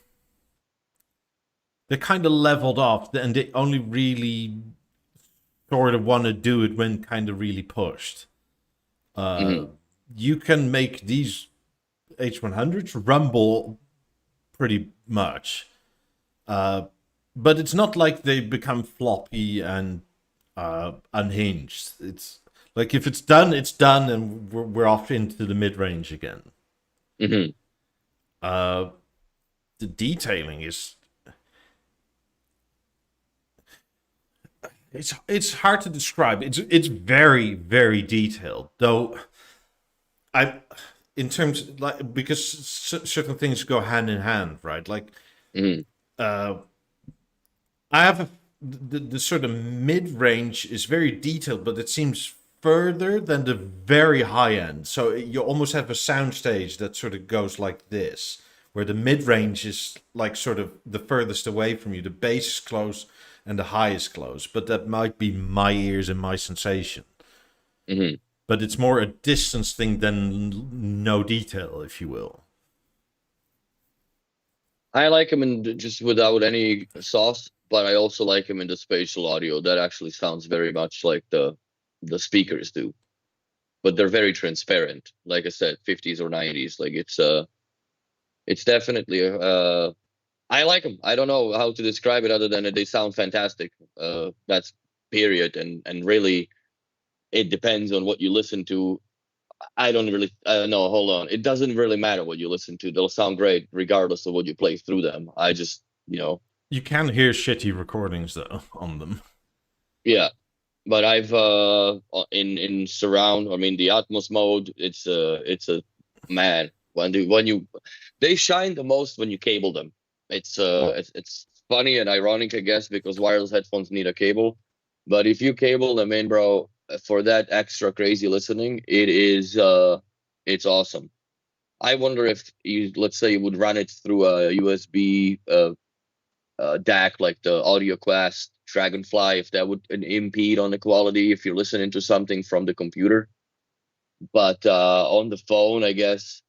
leveled off, and they only really sort of want to do it when kind of really pushed. You can make these H100s rumble pretty much, but it's not like they become floppy and unhinged. It's like if it's done, and we're off into the mid-range again. The detailing is it's hard to describe. It's very, very detailed, though. In terms like because certain things go hand in hand, right? Like I have the sort of mid-range is very detailed, but it seems further than the very high end. So you almost have a soundstage that sort of goes like this, where the mid-range is like sort of the furthest away from you. The bass is close and the high is close, but that might be my ears and my sensation. But it's more a distance thing than no detail, if you will. I like them in just without any sauce, but I also like them in the spatial audio. That actually sounds very much like the speakers do, but they're very transparent. Like I said, 50s or 90s. Like it's definitely I like them. I don't know how to describe it other than that they sound fantastic. That's period. And really, it depends on what you listen to. I don't know. Hold on. It doesn't really matter what you listen to. They'll sound great regardless of what you play through them. I just, You can hear shitty recordings though on them. Yeah, but I've in surround. I mean, the Atmos mode. It's a man when they shine the most when you cable them. It's funny and ironic, I guess, because wireless headphones need a cable. But if you cable them in, bro, for that extra crazy listening, it's awesome. I wonder if let's say you would run it through a USB DAC like the Audio Quest Dragonfly, if that would impede on the quality if you're listening to something from the computer. But on the phone, I guess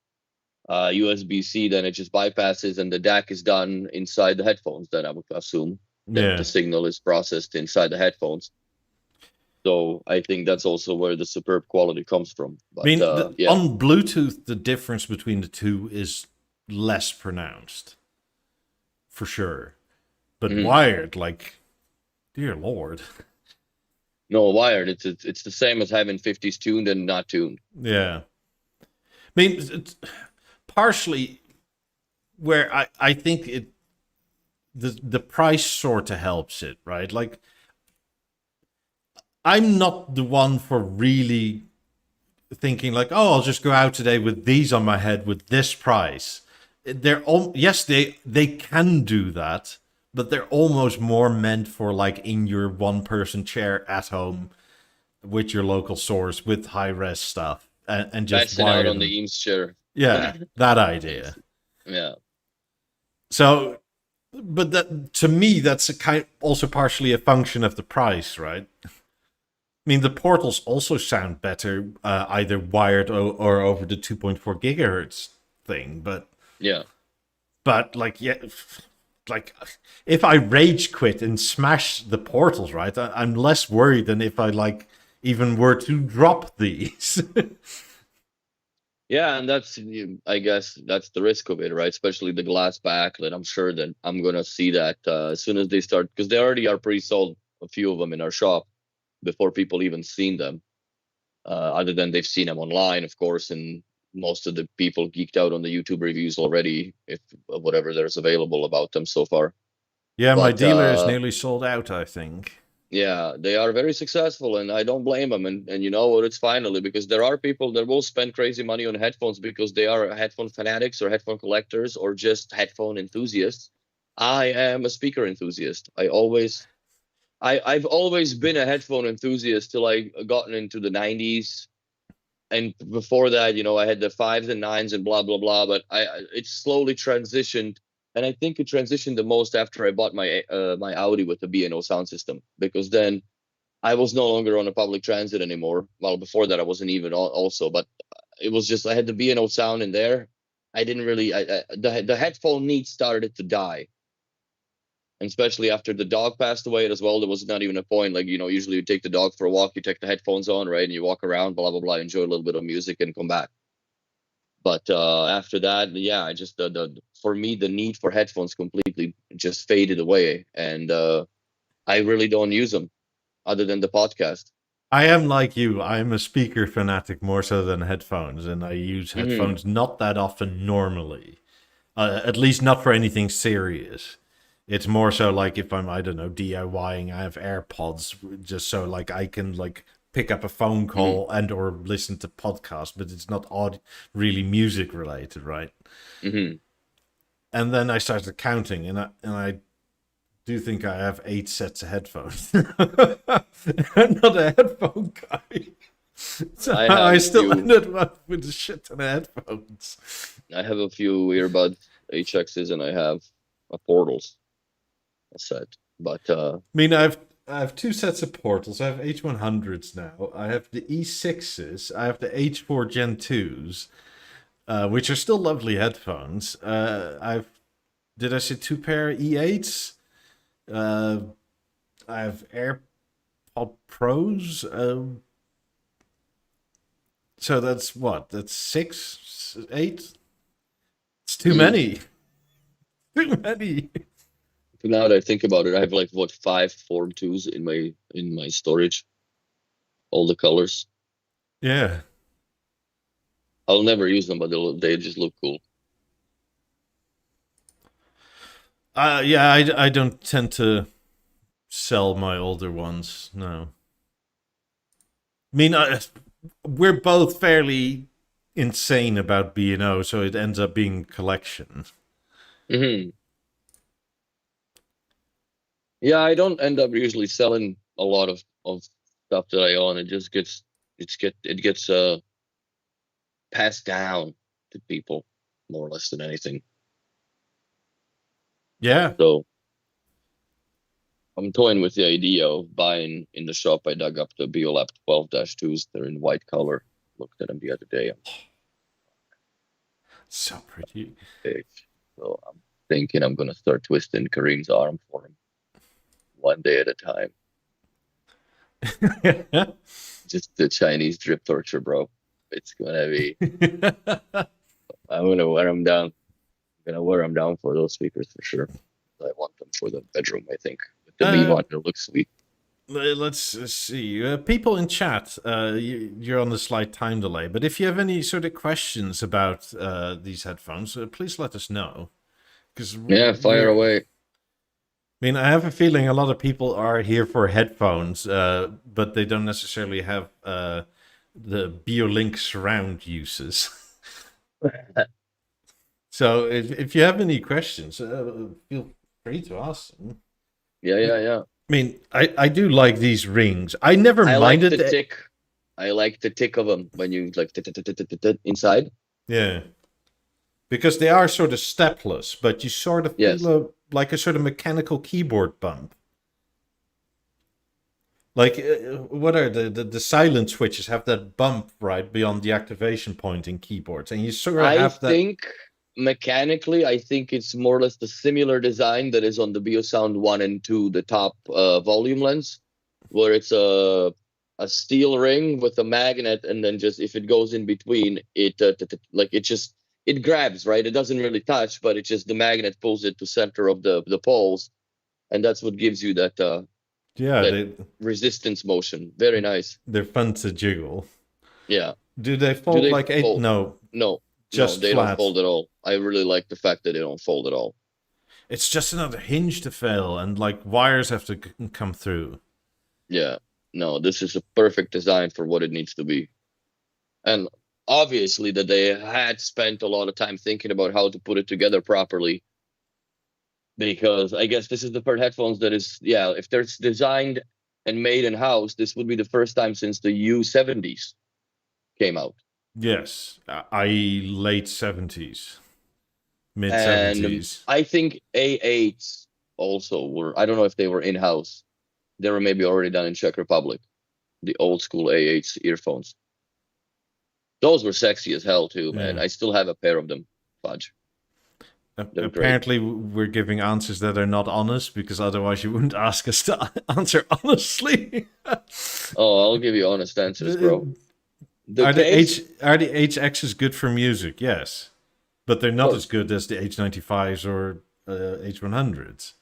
USB-C, then it just bypasses, and the DAC is done inside the headphones. Then I would assume that Yeah. the signal is processed inside the headphones. So I think that's also where the superb quality comes from. I But mean, yeah. on Bluetooth, the difference between the two is less pronounced, for sure. But Mhm. wired, like, dear lord. No, wired. It's the same as having 50s tuned and not tuned. Yeah. I mean, partially where I think the price sort of helps it, right? Like, I'm not the one for really thinking like, oh, I'll just go out today with these on my head with this price. They're yes, they can do that, but they're almost more meant for like in your one person chair at home with your local source with high res stuff and just Passing out wire on the them. Eames chair. Yeah, that idea. Yeah. So, but that to me, that's a kind also partially a function of the price, right? I mean, the portals also sound better either wired or over the 2.4 gigahertz thing, Yeah. but like yeah, like if I rage quit and smash the portals, right, I'm less worried than if I like even were to drop these. Yeah, and I guess that's the risk of it, right? Especially the glass backlit. I'm sure that I'm gonna see that as soon as they start, because they already are pre-sold, a few of them in our shop before people even seen them. Other than they've seen them online, of course, and most of the people geeked out on the YouTube reviews already, if whatever there's available about them so far. Yeah, my But dealer is nearly sold out, I think. yeah, they are very successful, and I don't blame them. And you know what? It's finally, because there are people that will spend crazy money on headphones because they are headphone fanatics or headphone collectors or just headphone enthusiasts. I am a speaker enthusiast. I've always been a headphone enthusiast till I gotten into the 90s. And before that, I had the fives and nines and blah blah blah. But it slowly transitioned, and I think it transitioned the most after I bought my Audi with the B&O sound system, because then I was no longer on a public transit anymore. Well, before that, I wasn't even also, but it was just I had the B&O sound in there. I didn't really. The headphone need started to die, and especially after the dog passed away as well. There was not even a point. Like usually you take the dog for a walk, you take the headphones on, right, and you walk around, blah blah blah, enjoy a little bit of music, and come back. But after that, yeah, I just for me the need for headphones completely just faded away, and I really don't use them other than the podcast. I am like you. I'm a speaker fanatic more so than headphones, and I use Hmm. headphones not that often normally. At least not for anything serious. It's more so like if I'm, I don't know, DIYing, I have AirPods just so like I can like pick up a phone Hmm. call and or listen to podcasts, but it's not odd really music related, right? Hmm. And then I started counting, and I do think I have 8 sets of headphones. I'm not a headphone guy. So I I have a still few. ended up with a shit ton of headphones. I have a few earbuds, HXs, and I have a portals a set. But I mean, I have 2 sets of portals. I have H100s now. I have the E6s. I have the H4 Gen 2s, which are still lovely headphones. I've did I say 2 pair E8s? Uh, I have AirPod Pros. So that's what? That's 6, 8. It's too mm, many. Too many. now that I think about it, I have like what 5 Form 2s in my storage, all the colors. Yeah. I'll never use them, but they just look cool. Yeah. I don't tend to sell my older ones. No. I mean, we're both fairly insane about B&O, so it ends up being collection. Hmm. Yeah, I don't end up usually selling a lot of stuff that I own. It gets passed down to people more or less than anything. Yeah. So I'm toying with the idea of buying in the shop. I dug up the Beolab 12-2s. They're in white color, looked at them the other day. So pretty. So I'm thinking I'm gonna start twisting Kareem's arm for him one day at a time. Just the Chinese drip torture, bro. It's gonna be. I'm gonna wear them down. I'm gonna wear them down for those speakers for sure. I want them for the bedroom. I think with the beam on, it looks sweet. Let's see. People in chat, you're on a slight time delay, but if you have any sort of questions about these headphones, please let us know. Yeah, fire away. I mean, I have a feeling a lot of people are here for headphones, but they don't necessarily have the Beolink surround uses. So if you have any questions, feel free to ask them. Yeah. I mean, I do like these rings. I never minded the tick. I like the tick of them when you like inside. Yeah, because they are sort of stepless, but you sort of feel like a sort of mechanical keyboard bump. Like, what are the silent switches have that bump right beyond the activation point in keyboards, and you sort of have that. I think mechanically, I think it's more or less the similar design that is on the BeoSound 1 and 2, the top volume lens, where it's a steel ring with a magnet, and then just if it goes in between, it it grabs, right? It doesn't really touch, but it's just the magnet pulls it to center of the poles, and that's what gives you that resistance motion. Very nice. They're fun to jiggle. Yeah. Do they fold like eight? Fold? No. They don't fold at all. I really like the fact that they don't fold at all. It's just another hinge to fill, and like wires have to come through. Yeah. No, this is a perfect design for what it needs to be. And obviously that they had spent a lot of time thinking about how to put it together properly. Because I guess this is the first headphones that is, if they're designed and made in-house, this would be the first time since the U70s came out. Yes, i.e. late 70s, mid 70s. I think A8s also were, I don't know if they were in-house. They were maybe already done in Czech Republic. The old school A8s earphones. Those were sexy as hell too, man. I still have a pair of them. Fudge. Apparently we're giving answers that are not honest, because otherwise you wouldn't ask us to answer honestly. Oh, I'll give you honest answers, bro. Are the HXs good for music? Yes. But they're not as good as the H95s or H100s.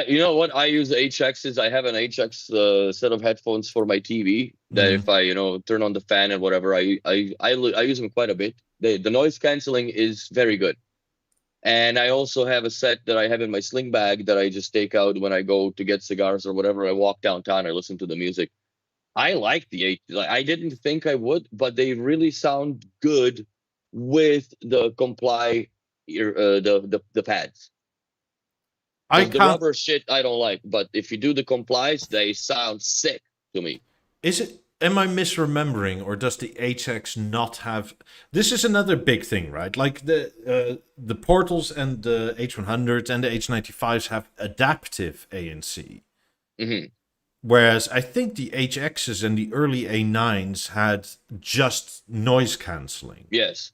You know what? I use HXs. I have an HX set of headphones for my TV that if I, turn on the fan and whatever, I use them quite a bit. The noise canceling is very good. And I also have a set that I have in my sling bag that I just take out when I go to get cigars or whatever. I walk downtown, I listen to the music. I like the H. I didn't think I would, but they really sound good with the comply the pads. The rubber shit I don't like, but if you do the complies, they sound sick to me. Am I misremembering, or does the HX not have? This is another big thing, right? Like the Portals and the H100s and the H95s have adaptive ANC. Mm-hmm. Whereas I think the HXs and the early A9s had just noise cancelling. Yes.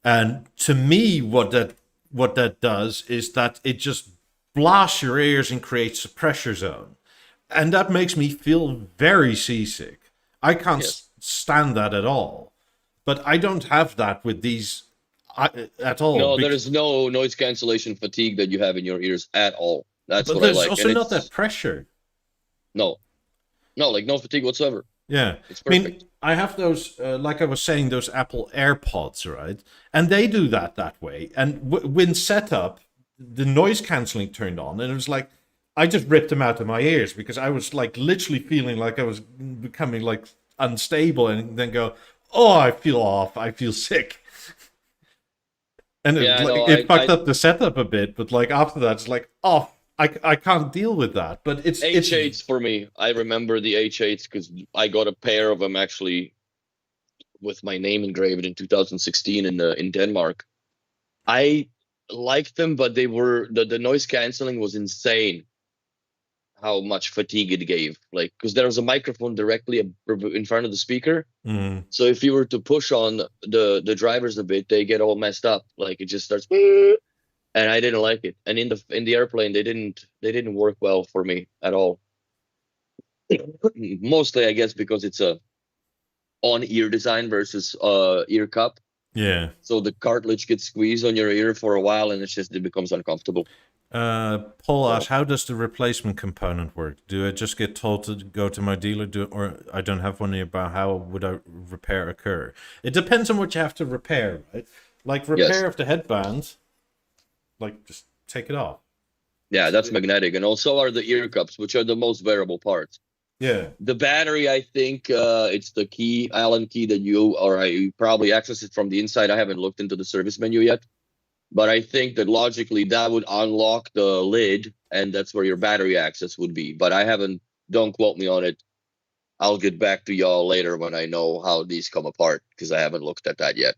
And to me, what that does is that it just blasts your ears and creates a pressure zone. And that makes me feel very seasick. I can't stand that at all. But I don't have that with these at all. No, there is no noise cancellation fatigue that you have in your ears at all. That's what I like. But there's also not that pressure. No, like no fatigue whatsoever. Yeah. It's perfect. I mean, I have those, like I was saying, those Apple AirPods, right? And they do that way. And when set up, the noise cancelling turned on, and it was like, I just ripped them out of my ears because I was like literally feeling like I was becoming like unstable, and then go, oh, I feel off, I feel sick. And it fucked up the setup a bit, but like after that, it's like, oh, I can't deal with that. But it's H8s for me. I remember the H8s because I got a pair of them actually with my name engraved in 2016 in Denmark. I liked them, but they were the noise cancelling was insane. how much fatigue it gave. Like, because there was a microphone directly in front of the speaker. Mm. So if you were to push on the drivers a bit, they get all messed up. Like it just starts, and I didn't like it. And in the airplane, they didn't work well for me at all. Mostly, I guess, because it's a on-ear design versus ear cup. Yeah. So the cartilage gets squeezed on your ear for a while, and it becomes uncomfortable. Paul asks, how does the replacement component work? Do I just get told to go to my dealer, or I don't have one nearby? How would a repair occur? It depends on what you have to repair, right? Like repair of the headband, like just take it off. Yeah, that's magnetic, and also are the ear cups, which are the most variable parts. Yeah. The battery, I think it's the key, Allen key that you probably access it from the inside. I haven't looked into the service menu yet, but I think that logically that would unlock the lid, and that's where your battery access would be. But don't quote me on it. I'll get back to y'all later when I know how these come apart, because I haven't looked at that yet.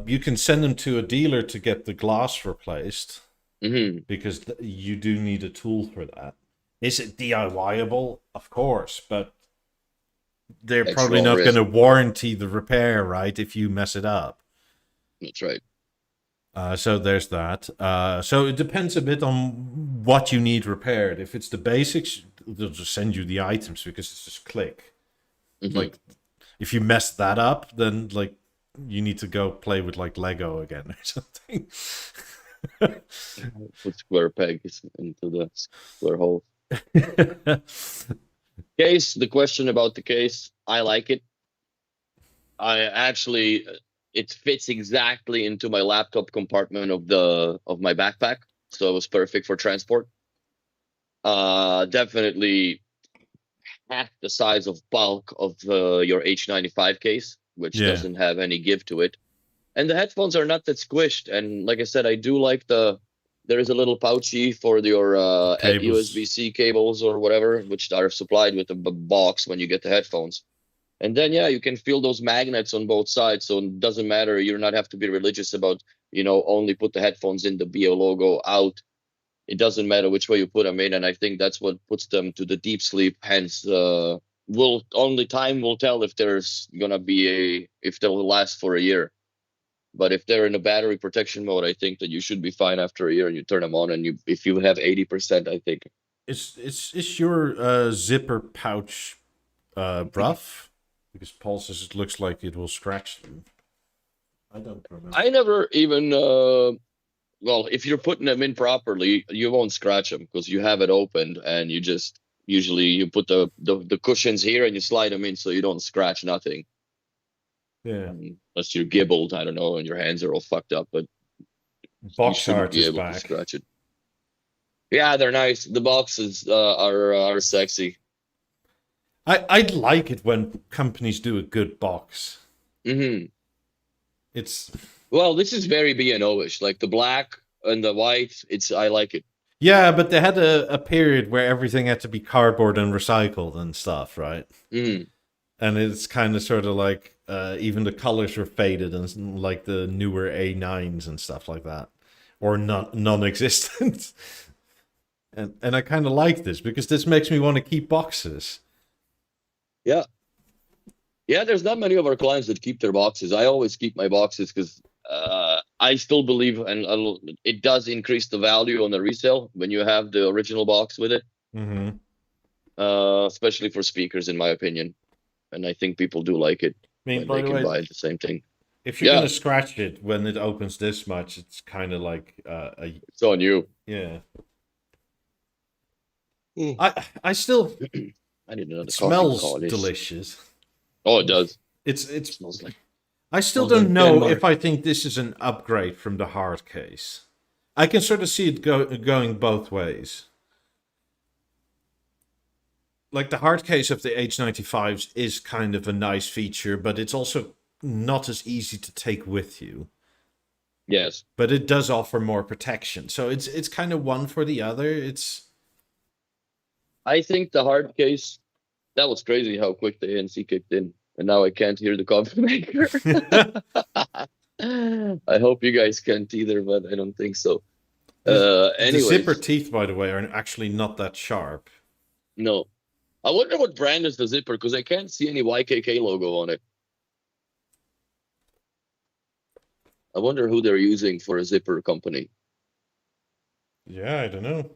You can send them to a dealer to get the glass replaced, because you do need a tool for that. Is it DIY-able? Of course, but they're probably not going to warranty the repair, right, if you mess it up. That's right. So there's that. So it depends a bit on what you need repaired. If it's the basics, they'll just send you the items because it's just click. Like, if you mess that up, then like you need to go play with like Lego again or something. Put square pegs into the square hole. Case, the question about the case, I like it. It fits exactly into my laptop compartment of my backpack, so it was perfect for transport. Definitely half the size of bulk of your H95 case, which doesn't have any give to it. And the headphones are not that squished. And like I said, I do like there is a little pouchy for your USB-C cables or whatever, which are supplied with a box when you get the headphones. And then, you can feel those magnets on both sides. So it doesn't matter. You do not have to be religious about, only put the headphones in the Beo logo out. It doesn't matter which way you put them in. And I think that's what puts them to the deep sleep. Hence, only time will tell if there's going to be if they'll last for a year. But if they're in a battery protection mode, I think that you should be fine after a year. And you turn them on, and if you have 80%, I think. Is your zipper pouch rough? Because Paul says it looks like it will scratch them. I don't remember. I never even. Well, if you're putting them in properly, you won't scratch them because you have it opened, and you just usually put the cushions here and you slide them in so you don't scratch nothing. Yeah. Unless you're gibbled, I don't know, and your hands are all fucked up, but box art is back. To scratch it. Yeah, they're nice. The boxes are sexy. I'd like it when companies do a good box. It's this is very B&O-ish. Like the black and the white, I like it. Yeah, but they had a period where everything had to be cardboard and recycled and stuff, right? And it's kind of sort of like even the colors were faded and like the newer A9s and stuff like that, or non-existent. and I kind of like this because this makes me want to keep boxes. Yeah, there's not many of our clients that keep their boxes. I always keep my boxes because I still believe, and it does increase the value on the resale when you have the original box with it. Especially for speakers, in my opinion. And I think people do like it. I mean, by the way, buy the same thing. If you're gonna scratch it when it opens this much, it's kind of like it's on you. Yeah. I still. I need another. It smells delicious. Oh, it does. It smells like. I still don't know if I think this is an upgrade from the hard case. I can sort of see it going both ways. Like the hard case of the H95s is kind of a nice feature, but it's also not as easy to take with you. Yes. But it does offer more protection. So it's kind of one for the other. I think the hard case, that was crazy how quick the ANC kicked in. And now I can't hear the coffee maker. I hope you guys can't either, but I don't think so. The zipper Anyways, teeth, by the way, are actually not that sharp. no. I wonder what brand is the zipper, because I can't see any YKK logo on it. I wonder who they're using for a zipper company. Yeah, I don't know.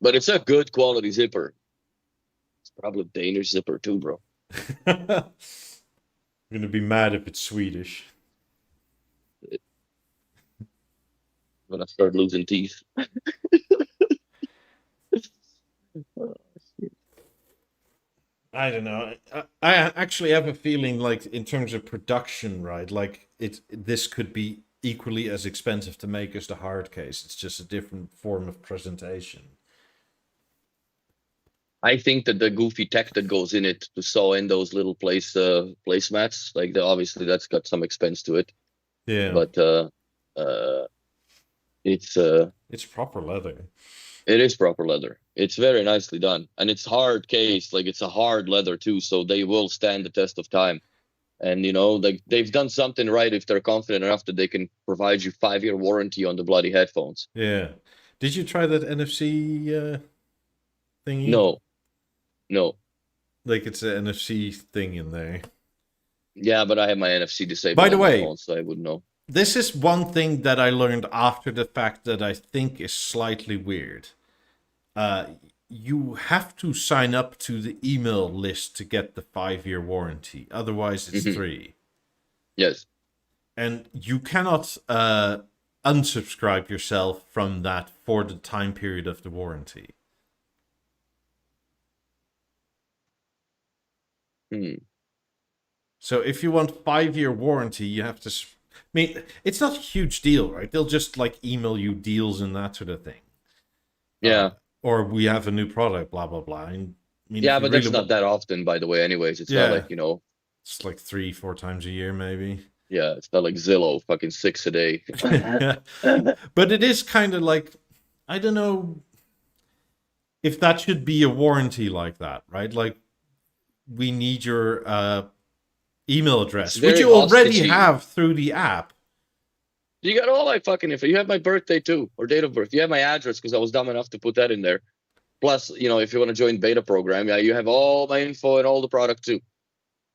But it's a good quality zipper. It's probably a Danish zipper too, bro. I'm gonna be mad if it's Swedish. When I start losing teeth. I don't know. I actually have a feeling, like, in terms of production, right? Like, this could be equally as expensive to make as the hard case. It's just a different form of presentation. I think that the goofy tech that goes in it to sew in those little placemats, like obviously that's got some expense to it. Yeah. But it's proper leather. It is proper leather. It's very nicely done, and it's hard case. Like, it's a hard leather too, so they will stand the test of time. And like, they've done something right if they're confident enough that they can provide you 5-year warranty on the bloody headphones. Yeah. Did you try that NFC thingy? No. Like, it's an NFC thing in there. Yeah, but I have my NFC disabled. By the on my way, phone, so I wouldn't know. This is one thing that I learned after the fact that I think is slightly weird. You have to sign up to the email list to get the 5-year warranty. Otherwise, it's 3. Yes. And you cannot unsubscribe yourself from that for the time period of the warranty. So if you want 5-year warranty, you have to... I mean, it's not a huge deal, right? They'll just, like, email you deals and that sort of thing. Yeah. Or we have a new product, blah, blah, blah. I mean, yeah, but that's not that often, by the way, anyways. It's not like, It's like 3-4 times a year, maybe. Yeah, it's not like Zillow, fucking 6 a day. But it is kind of like, I don't know if that should be a warranty like that, right? Like, we need your email address, which you already have through the app. You got all my fucking info. You have my birthday too, or date of birth. You have my address, because I was dumb enough to put that in there. Plus, if you want to join beta program, yeah, you have all my info and all the product too.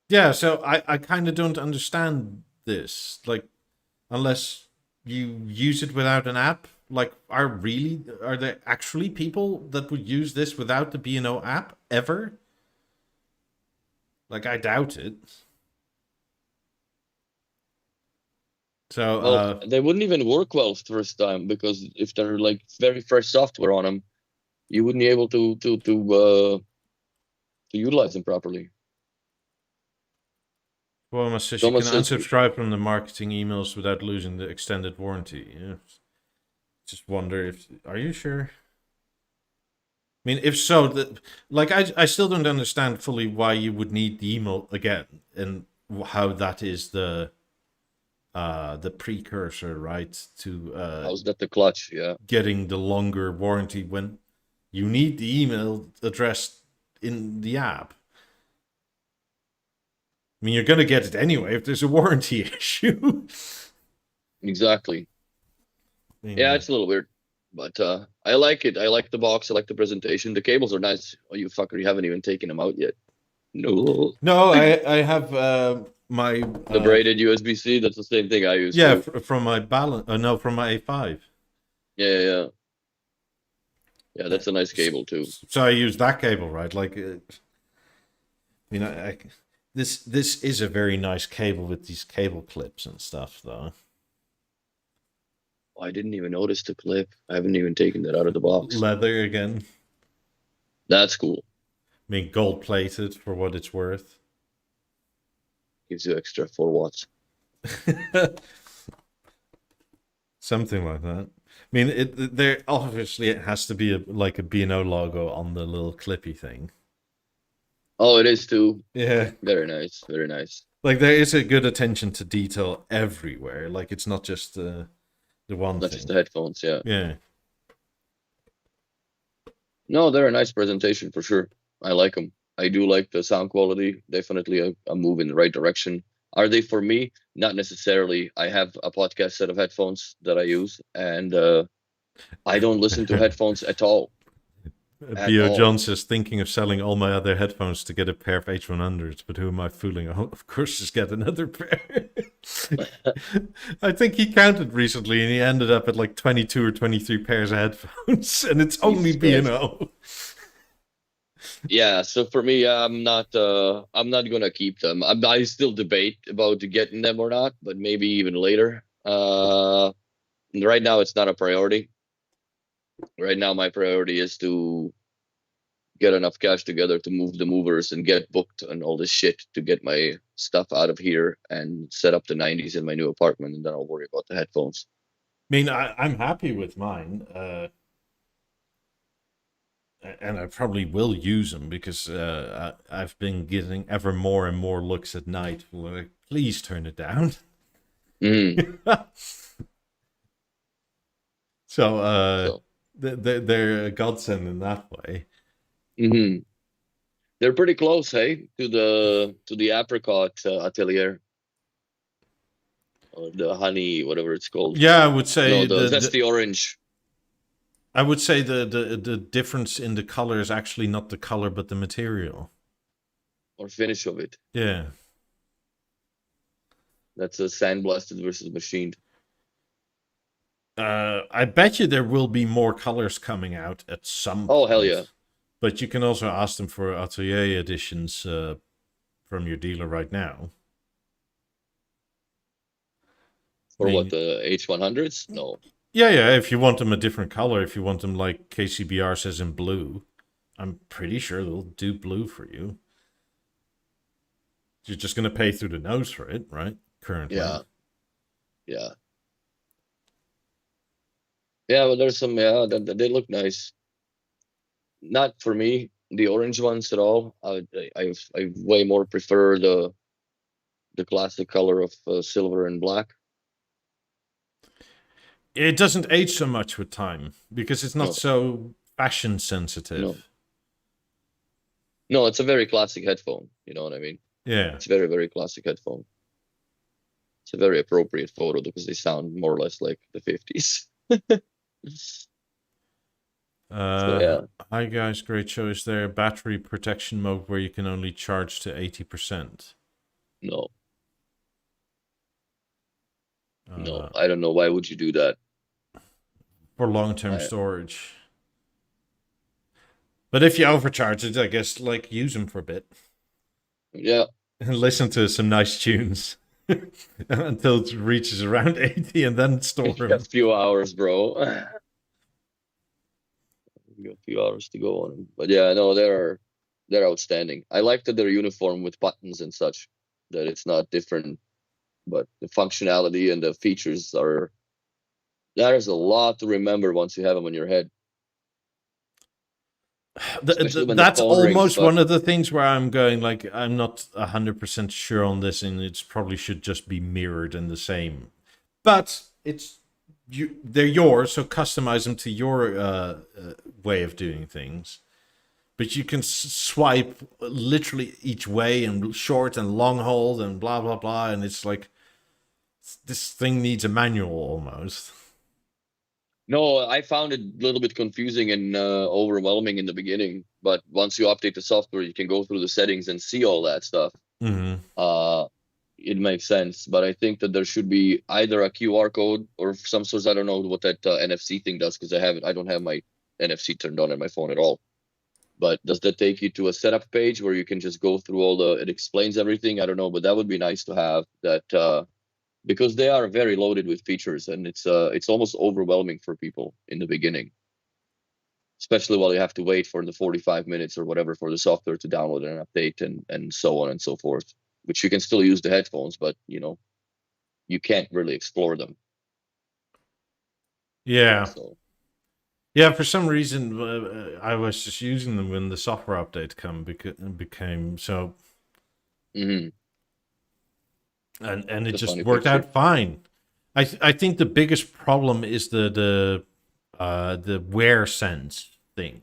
Yeah, so I kind of don't understand this. Like, unless you use it without an app, like, are there actually people that would use this without the B&O app ever? Like, I doubt it. So they wouldn't even work well first time, because if they're like very fresh software on them, you wouldn't be able to utilize them properly. Well, says you can unsubscribe from the marketing emails without losing the extended warranty. Yeah. Just wonder are you sure? I mean, if so, like, I still don't understand fully why you would need the email again, and how that is the precursor, right, to how's that the clutch? Yeah, getting the longer warranty when you need the email address in the app. I mean, you're gonna get it anyway if there's a warranty issue. Exactly. Yeah, it's a little weird, but I like it. I like the box. I like the presentation. The cables are nice. Oh, you fucker! You haven't even taken them out yet. No, I have my the braided USB-C. That's the same thing I use. Yeah, from my from my A5. Yeah. That's a nice cable too. So I use that cable, right? Like, this is a very nice cable with these cable clips and stuff, though. Oh, I didn't even notice the clip. I haven't even taken that out of the box. Leather again. That's cool. I mean, gold plated for what it's worth. Gives you extra 4 watts. Something like that. I mean, there obviously it has to be like a B&O logo on the little clippy thing. Oh, it is too. Yeah. Very nice. Very nice. Like, there is a good attention to detail everywhere. Like, it's not just the one Not thing. just the headphones, yeah. Yeah. No, they're a nice presentation for sure. I like them. I do like the sound quality. Definitely a move in the right direction. Are they for me? Not necessarily. I have a podcast set of headphones that I use, and I don't listen to headphones at all. At Bio all. John says, thinking of selling all my other headphones to get a pair of H100s, but who am I fooling? Oh, of course, just get another pair. I think he counted recently and he ended up at like 22 or 23 pairs of headphones, and it's only B&O. Yeah, so for me, I'm not gonna keep them. I still debate about getting them or not, but maybe even later. Right now it's not a priority. Right now my priority is to get enough cash together to move the movers and get booked and all this shit to get my stuff out of here and set up the 90s in my new apartment, and then I'll worry about the headphones. I mean, I'm happy with mine, and I probably will use them because I've been getting ever more and more looks at night. Like, please turn it down. Mm. So they're a godsend in that way. Mm-hmm. They're pretty close, hey, to the apricot atelier, or the honey, whatever it's called. Yeah, I would say No, that's the orange. I would say the difference in the color is actually not the color but the material or finish of it. Yeah, That's a sandblasted versus machined. I bet you there will be more colors coming out at some point. Oh, hell yeah. But you can also ask them for atelier editions from your dealer right now. For what, the H100s? No. Yeah, if you want them a different color, if you want them like KCBR says in blue, I'm pretty sure they'll do blue for you. You're just going to pay through the nose for it, right? Currently. Yeah. Yeah, but there's some, they look nice. Not for me, the orange ones at all. I way more prefer the classic color of silver and black. It doesn't age so much with time because it's not so fashion sensitive. No, it's a very classic headphone. You know what I mean? Yeah. It's a very, very classic headphone. It's a very appropriate photo because they sound more or less like the 50s. So, yeah. Hi guys, great show. Is there a battery protection mode where you can only charge to 80%? No. No, I don't know. Why would you do that? For long-term storage. But if you overcharge it, I guess, like, use them for a bit. Yeah. And listen to some nice tunes until it reaches around 80 and then store them. A few hours, bro. A few hours to go on them. But yeah, no, they're outstanding. I like that they're uniform with buttons and such, that it's not different, but the functionality and the features are, there's a lot to remember once you have them on your head. That's almost one of the things where I'm going, like, I'm not 100% sure on this, and it's probably should just be mirrored and the same. But they're yours, so customize them to your way of doing things. But you can swipe literally each way, and short and long hold and blah, blah, blah. And it's like, this thing needs a manual almost. No, I found it a little bit confusing and overwhelming in the beginning. But once you update the software, you can go through the settings and see all that stuff. Mm-hmm. It makes sense. But I think that there should be either a QR code or some sort. I don't know what that NFC thing does because I don't have my NFC turned on in my phone at all. But does that take you to a setup page where you can just go through it explains everything? I don't know, but that would be nice to have that. Because they are very loaded with features, and it's almost overwhelming for people in the beginning, especially while you have to wait for the 45 minutes or whatever for the software to download and update and so on and so forth, which you can still use the headphones, but you can't really explore them. Yeah. So. Yeah, for some reason, I was just using them when the software update became so... Mm-hmm. And it just worked out fine. I think the biggest problem is the wear sense thing.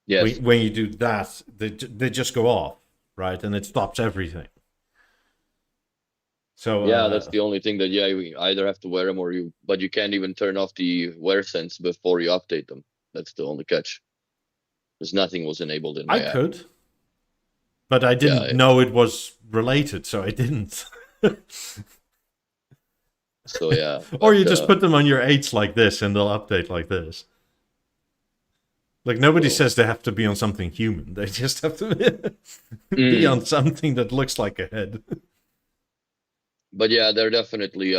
Yes. When you do that, they just go off, right, and it stops everything. So Yeah, that's the only thing that you either have to wear them but you can't even turn off the wear sense before you update them. That's the only catch. Because nothing was enabled in I my app. could, but I didn't Yeah, know it was related, so I didn't. so yeah. Or But, you just put them on your 8s like this, and they'll update like this. Like, nobody so, says they have to be on something human. They just have to be mm. on something that looks like a head. But yeah, they're definitely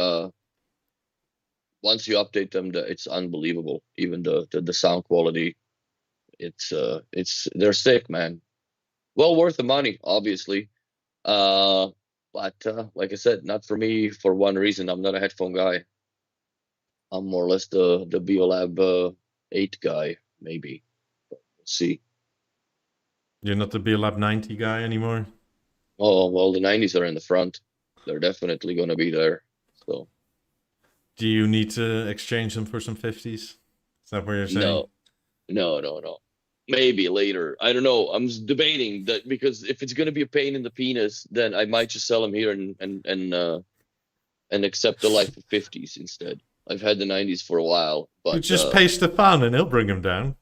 once you update them, it's unbelievable. Even the sound quality, they're sick, man. Well worth the money, obviously. But like I said, not for me for one reason. I'm not a headphone guy. I'm more or less the Beolab 8 guy, maybe. But we'll see. You're not the Beolab 90 guy anymore? Oh well, the 90s are in the front. They're definitely gonna be there. So Do you need to exchange them for some 50s? Is that what you're saying? no. Maybe later. I don't know. I'm debating that because if it's gonna be a pain in the penis, then I might just sell them here and accept the life of 50s instead. I've had the 90s for a while, You but just pay Stefan and he'll bring them down.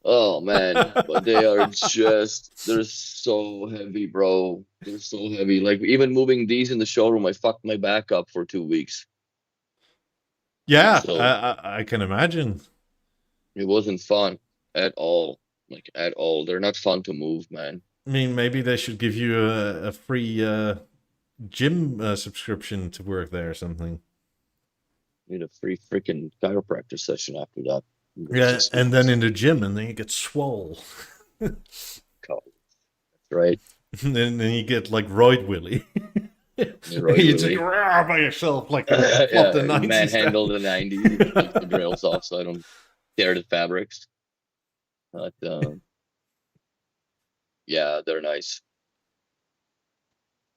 oh man, but they're so heavy, bro. They're so heavy. Like even moving these in the showroom, I fucked my back up for 2 weeks. Yeah, So I can imagine. it wasn't fun at all. Like at all. They're not fun to move, man. I mean, maybe they should give you a free gym subscription to work there or something. Need a free freaking chiropractor session after that. Yeah, and then in the gym, and then you get swole. That's right. And then you get like Royd Willy. You just by yourself like a flop the 90s. Manhandle the 90s. Take the rails off so I don't tear the fabrics. But yeah, they're nice.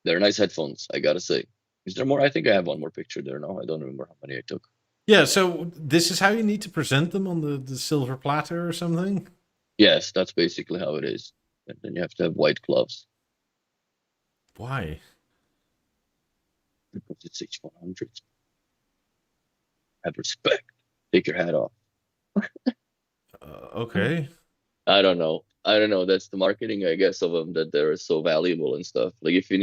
They're nice headphones, I gotta say. Is there more? I think I have one more picture there now. I don't remember how many I took. Yeah, so this is how you need to present them on the silver platter or something? Yes, that's basically how it is. And then you have to have white gloves. Why? Because it's H100. Have respect. Take your hat off. Okay. I don't know. That's the marketing, I guess, of them that they're so valuable and stuff. Like if you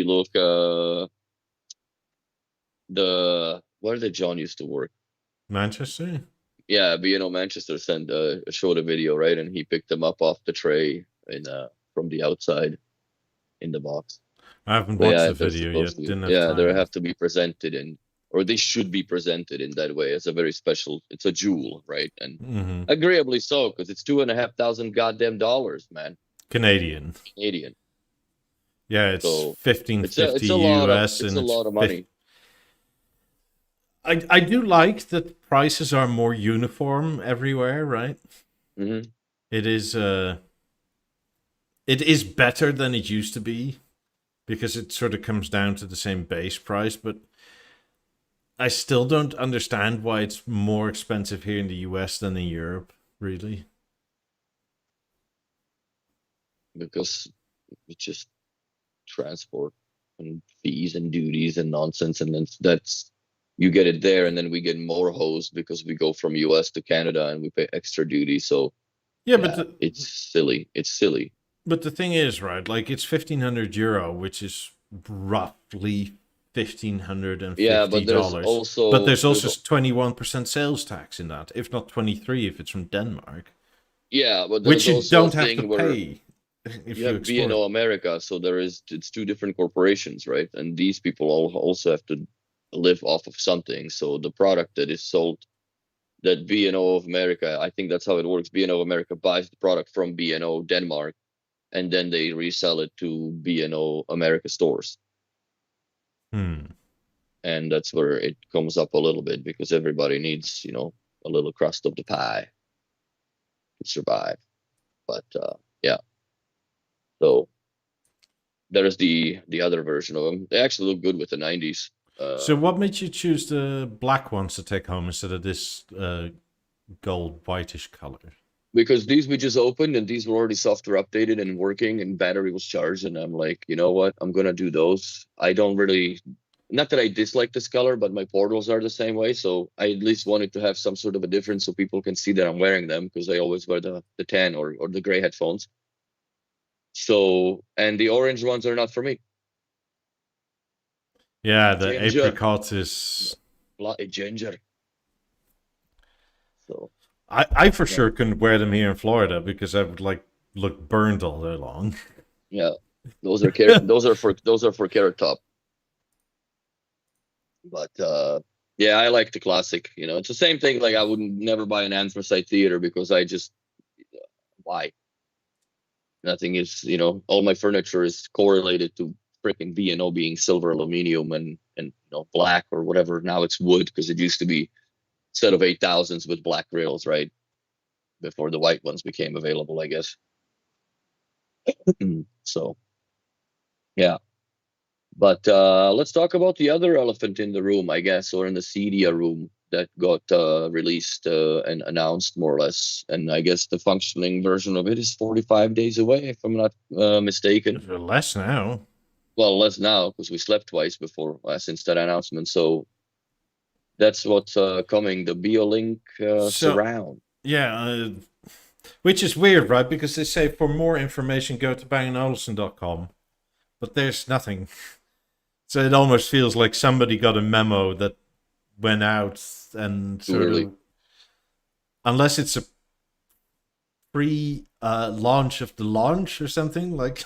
look, where did John used to work? Manchester? Yeah, B&O Manchester showed a video, right? And he picked them up off the tray from the outside in the box. I haven't watched the video yet. Didn't have time. They have to be presented or they should be presented in that way as a very special. It's a jewel, right? And agreeably so, because it's $2,500 goddamn dollars, man. Canadian. Yeah, it's so, 1550 US, and it's a lot of money. I do like that prices are more uniform everywhere, right? Mm-hmm. It is better than it used to be because it sort of comes down to the same base price, but I still don't understand why it's more expensive here in the US than in Europe, really. Because it's just transport and fees and duties and nonsense, and then that's you get it there, and then we get more hosed because we go from US to Canada and we pay extra duty. So yeah, but it's silly. It's silly. But the thing is, right? Like it's €1,500, which is roughly $1,550. Yeah, but there's also 21% sales tax in that, if not 23 if it's from Denmark. Yeah, but which you don't have to pay. If you have B&O America, so it's two different corporations, right? And these people also have to live off of something. So the product that is sold, that B&O of America, I think that's how it works. B&O America buys the product from B&O Denmark, and then they resell it to B&O America stores. And that's where it comes up a little bit because everybody needs, a little crust of the pie to survive. But yeah. So there's the other version of them. They actually look good with the 90s. So what made you choose the black ones to take home instead of this gold whitish color? Because these we just opened and these were already software updated and working and battery was charged, and I'm like, you know what, I'm gonna do those. I don't really not that I dislike this color, but my portals are the same way. So I at least wanted to have some sort of a difference so people can see that I'm wearing them, because I always wear the tan or the gray headphones. So, and the orange ones are not for me. Yeah, the Ginger. apricot is... Ginger. So I for sure couldn't wear them here in Florida because I would like look burned all day long. Yeah, those are those are for Carrot Top. But yeah, I like the classic. You know, it's the same thing. Like I would never buy an anthracite theater because I just why? Nothing is, you know, all my furniture is correlated to freaking B&O being silver, aluminum, and you know, black or whatever. Now it's wood because it used to be set of 8000s with black rails, right? Before the white ones became available, I guess. So yeah. But let's talk about the other elephant in the room, I guess, or in the Cydia room that got released and announced more or less. And I guess the functioning version of it is 45 days away, if I'm not mistaken. Less now. Well, less now because we slept twice before since that announcement. So that's what's coming, the Beolink surround. Yeah, which is weird, right? Because they say for more information, go to bangolufsen.com. But there's nothing. So it almost feels like somebody got a memo that went out and sort of, unless it's a pre-launch of the launch or something like.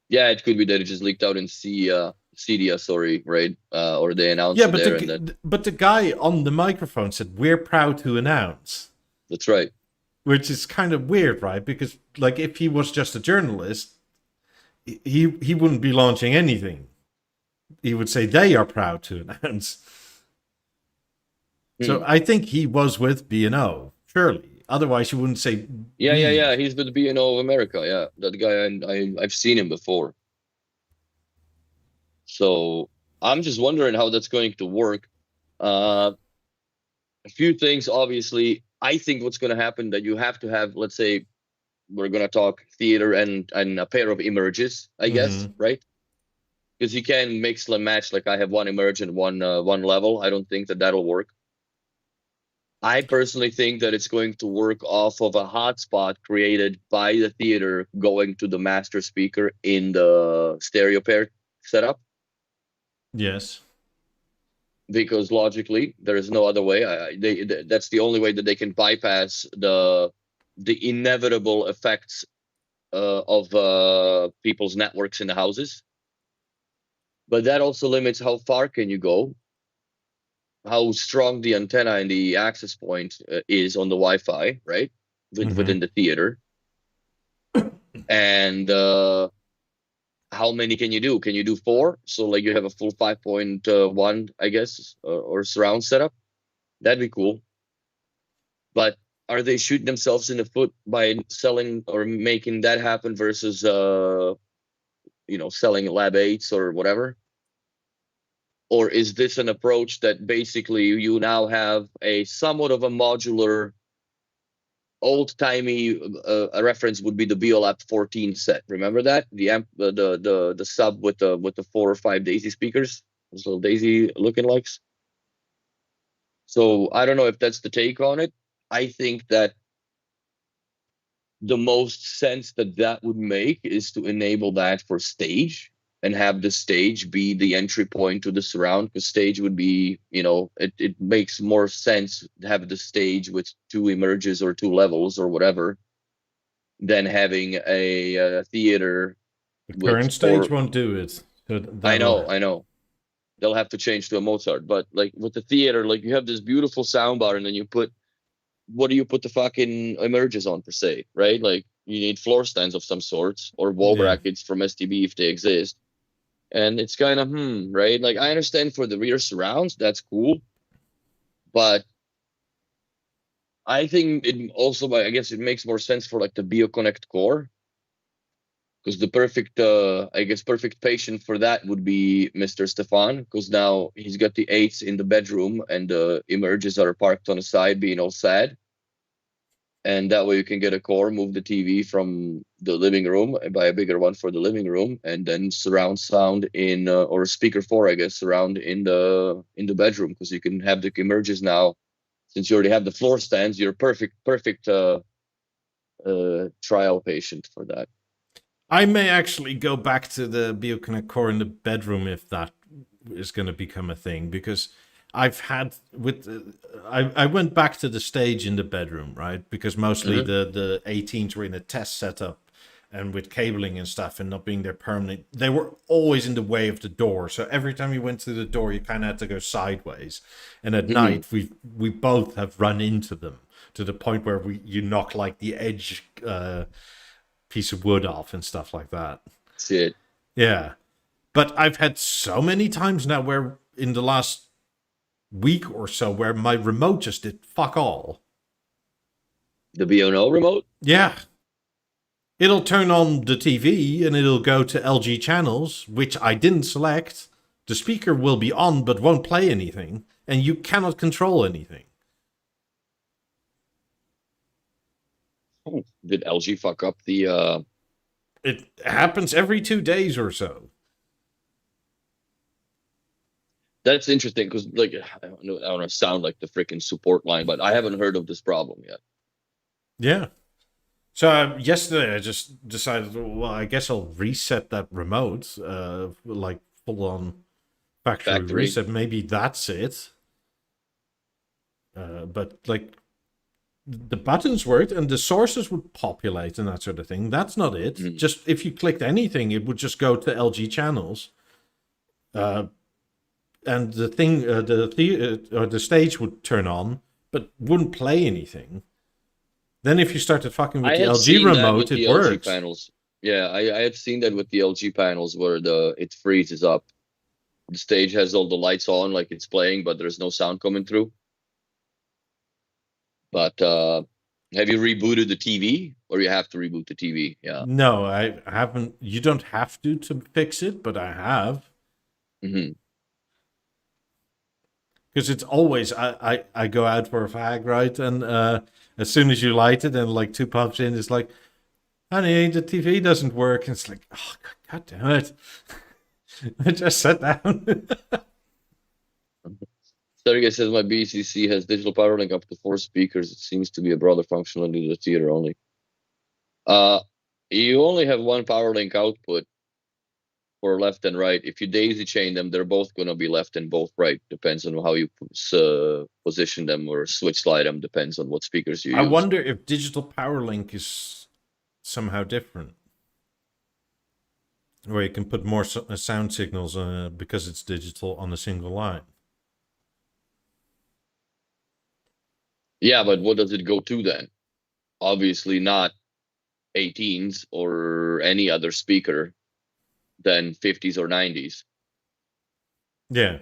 Yeah, it could be that it just leaked out in Cydia, sorry, right? Or they announced it there. But the guy on the microphone said, "We're proud to announce." That's right. Which is kind of weird, right? Because like if he was just a journalist, he wouldn't be launching anything. He would say they are proud to announce. So I think he was with B&O, surely. Otherwise, you wouldn't say. Yeah. He's with B&O of America. Yeah, that guy. I've seen him before. So I'm just wondering how that's going to work. A few things, obviously. I think what's going to happen that you have to have, let's say, we're going to talk theater and a pair of emerges, I guess, right? Because you can mix and match. Like I have one emerge and one level. I don't think that'll work. I personally think that it's going to work off of a hotspot created by the theater going to the master speaker in the stereo pair setup. Yes. Because logically, there is no other way. That's the only way that they can bypass the inevitable effects of people's networks in the houses. But that also limits how far can you go, how strong the antenna and the access point is on the Wi-Fi, right? Within the theater. And how many can you do? Can you do 4? So like you have a full 5.1, I guess, or surround setup. That'd be cool. But are they shooting themselves in the foot by selling or making that happen versus, selling Lab 8s or whatever? Or is this an approach that basically you now have a somewhat of a modular, old-timey a reference would be the Beolab 14 set. Remember that? The amp, the sub with the 4 or 5 Daisy speakers, those little Daisy looking likes. So I don't know if that's the take on it. I think that the most sense that would make is to enable that for stage and have the stage be the entry point to the surround, because stage would be, it makes more sense to have the stage with 2 emerges or 2 levels or whatever than having a theater. The current stage won't do it. I know. They'll have to change to a Mozart. But like with the theater, like you have this beautiful soundbar and then what do you put the fucking emerges on per se, right? Like you need floor stands of some sorts or wall brackets from STB if they exist. And it's kind of, right? Like I understand for the rear surrounds, that's cool. But I think it also, I guess it makes more sense for like the BeoConnect core. Because the perfect patient for that would be Mr. Stefan, because now he's got the 8s in the bedroom and the emerges are parked on the side being all sad. and that way you can get a core, move the TV from the living room and buy a bigger one for the living room, and then surround sound in or a speaker 4, I guess, surround in the bedroom, because you can have the emerges now. Since you already have the floor stands, you're perfect trial patient for that. I may actually go back to the BeoConnect core in the bedroom if that is going to become a thing, because I've had I went back to the stage in the bedroom, right? Because mostly the 18s were in a test setup and with cabling and stuff and not being there permanent. They were always in the way of the door. So every time you went through the door, you kind of had to go sideways. And at night, we both have run into them to the point where you knock like the edge piece of wood off and stuff like that. That's it. Yeah. But I've had so many times now where in the last week or so where my remote just did fuck all. The BNO remote? Yeah. It'll turn on the TV and it'll go to LG channels, which I didn't select. The speaker will be on but won't play anything, and you cannot control anything. Oh, did LG fuck up the... It happens every 2 days or so. That's interesting, because like I don't want to sound like the freaking support line, but I haven't heard of this problem yet. Yeah. So yesterday I just decided, well, I guess I'll reset that remote, like full on factory reset. Maybe that's it. But like the buttons worked and the sources would populate and that sort of thing. That's not it. Just if you clicked anything, it would just go to LG channels. And the thing, the stage would turn on, but wouldn't play anything. Then if you started fucking with the LG remote, it works. Panels. Yeah, I had seen that with the LG panels where it freezes up. The stage has all the lights on, like it's playing, but there's no sound coming through. But have you rebooted the TV, or you have to reboot the TV? Yeah. No, I haven't. You don't have to fix it, but I have. Because it's always, I go out for a fag, right? And as soon as you light it and like 2 puffs in, it's like, honey, the TV doesn't work. And it's like, oh, God damn it. I just sat down. Sergey says my BCC has digital power link up to 4 speakers. It seems to be a broader functionality to the theater only. You only have 1 power link output for left and right. If you daisy chain them, they're both going to be left and both right. Depends on how you position them or switch slide them. Depends on what speakers you use. I wonder if digital power link is somehow different. Where you can put more sound signals because it's digital on a single line. Yeah, but what does it go to then? Obviously not 18s or any other speaker than 50s or 90s. Yeah.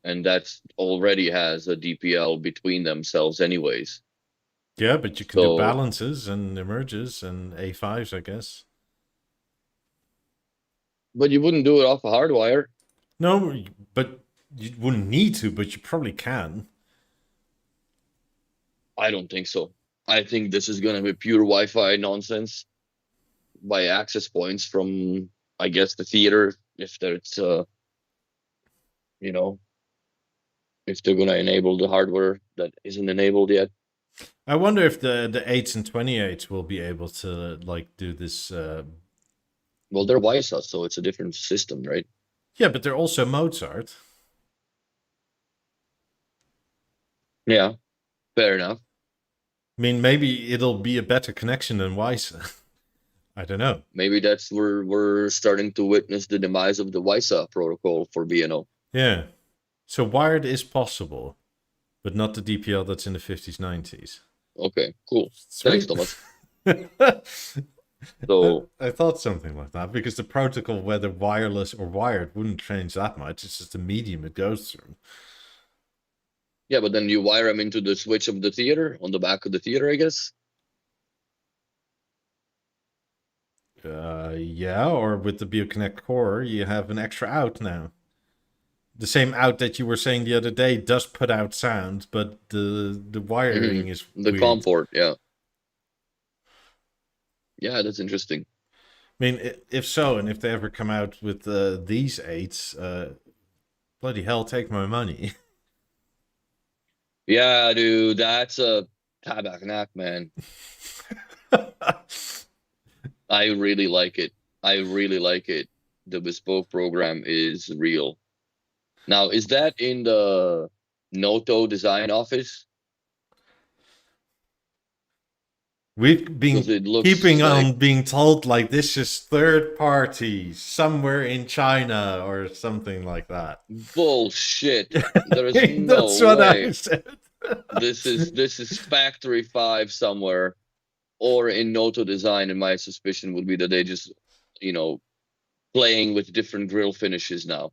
And that's already has a DPL between themselves anyways. Yeah, but you can do balances and emerges and A5s, I guess. But you wouldn't do it off a hardwire. No, but you wouldn't need to, but you probably can. I don't think so. I think this is going to be pure Wi-Fi nonsense by access points from, I guess, the theater, if there's, if they're going to enable the hardware that isn't enabled yet. I wonder if the 8s and 28s will be able to like do this. Well, they're WISA, so it's a different system, right? Yeah, but they're also Mozart. Yeah, fair enough. I mean, maybe it'll be a better connection than WISA. I don't know. Maybe that's where we're starting to witness the demise of the WISA protocol for BNO. Yeah. So wired is possible, but not the DPL that's in the 50s, 90s. Okay, cool. Sweet. Thanks, Thomas. So I thought something like that, because the protocol, whether wireless or wired, wouldn't change that much. It's just the medium it goes through. Yeah, but then you wire them into the switch of the theater, on the back of the theater, I guess? Yeah, or with the BeoConnect core, you have an extra out now. The same out that you were saying the other day does put out sound, but the wiring is the weird. COM port, yeah. Yeah, that's interesting. I mean, if so, and if they ever come out with these 8s, bloody hell, take my money. Yeah, dude, that's a tabaknak, man. I really like it. I really like it. The bespoke program is real. Now, is that in the Noto design office? We've Because been it looks keeping sick. on being told like this is third party somewhere in China or something like that. Bullshit. There is That's no what I way. said. This is Factory 5 somewhere or in Noto design, and my suspicion would be that they just, you know, playing with different grill finishes now.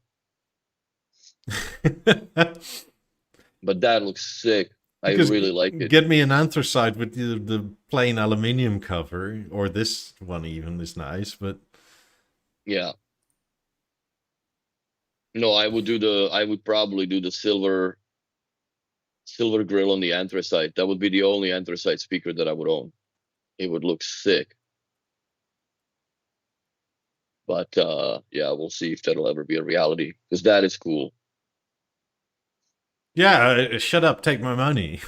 But that looks sick. I Because really like it. get me an anthracite with the plain aluminium cover, or this one even is nice, but Yeah. No, I would probably do the silver grill on the anthracite. That would be the only anthracite speaker that I would own. It would look sick. But yeah, we'll see if that'll ever be a reality because that is cool. yeah, shut up, take my money.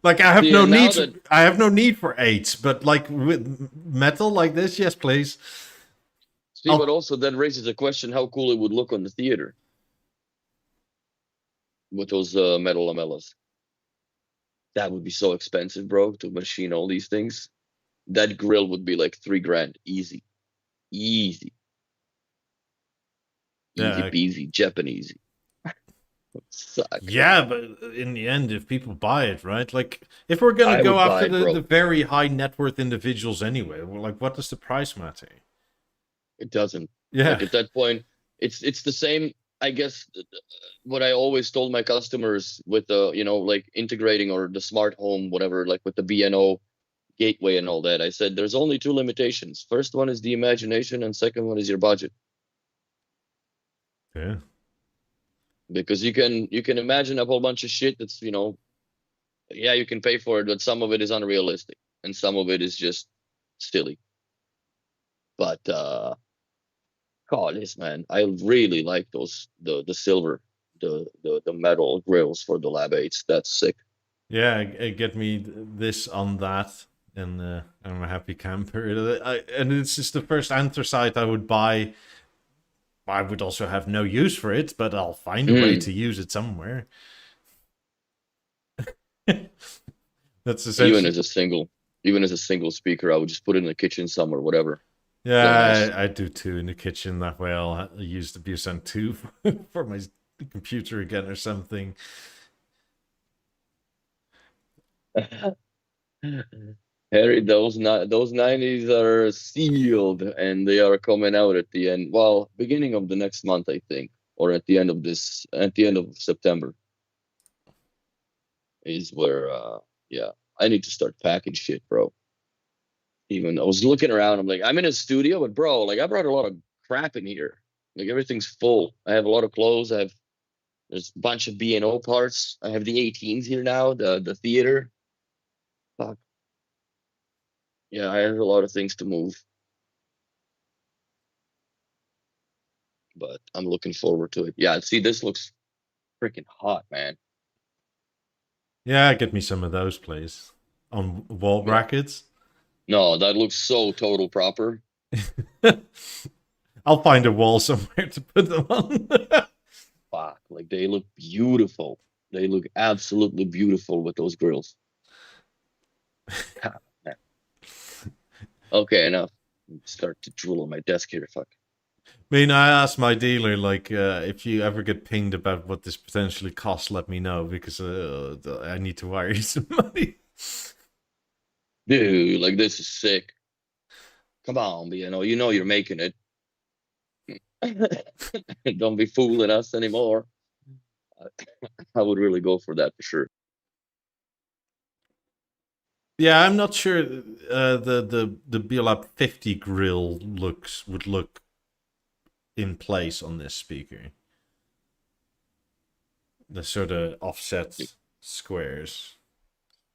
Like I have See, no and now need. that I have no need for 8s, but like with metal like this, yes, please. see, but I'll. also that raises a question how cool it would look on the theater with those metal lamellas. That would be so expensive, bro, to machine all these things. That grill would be like 3 grand, easy, easy, easy Yeah, peasy, Japanese. Suck. yeah, but in the end, if people buy it, right? Like, if we're gonna I go would buy after it, the bro. very high net worth individuals anyway, well, like, what does the price matter? It doesn't. Yeah, Like at that point, it's the same. I guess what I always told my customers with the like integrating or the smart home, whatever, like with the BNO gateway and all that. I said there's only 2 limitations. First one is the imagination, and second one is your budget. yeah, Because you can imagine a whole bunch of shit that's yeah, you can pay for it, but some of it is unrealistic and some of it is just silly. But God, this man, I really like those the silver, the metal grills for the Lab 8s. That's sick. yeah. Get me this on that, and I'm a happy camper. And it's just the first anthracite I would buy. I would also have no use for it, but I'll find a way Mm. to use it somewhere. That's Even essentially. as a single, even as a single speaker, I would just put it in the kitchen somewhere, whatever. So nice. Yeah, I do too in the kitchen. That way I'll use the Busan 2 for my computer again or something. Harry, those 90s are sealed and they are coming out at the end. Well, beginning of the next month, I think, or at the end of September is where yeah, I need to start packing shit, bro. Even I was looking around, I'm like, I'm in a studio, but bro, like I brought a lot of crap in here. Like everything's full. I have a lot of clothes. There's a bunch of B&O parts. I have the 18s here now, the theater. Fuck. Yeah, I have a lot of things to move, but I'm looking forward to it. Yeah, see, this looks freaking hot, man. Yeah, get me some of those, please. On wall Yeah. brackets. No, that looks so total proper. I'll find a wall somewhere to put them on. Fuck, like they look beautiful. They look absolutely beautiful with those grills. God, man. Okay, enough. Start to drool on my desk here. Fuck. I mean, I asked my dealer, like, if you ever get pinged about what this potentially costs, let me know because I need to wire you some money. Dude, like this is sick. Come on, you know you're making it. Don't be fooling us anymore. I would really go for that for sure. Yeah, I'm not sure the Beolab 50 grill would look in place on this speaker. The sort of offset squares.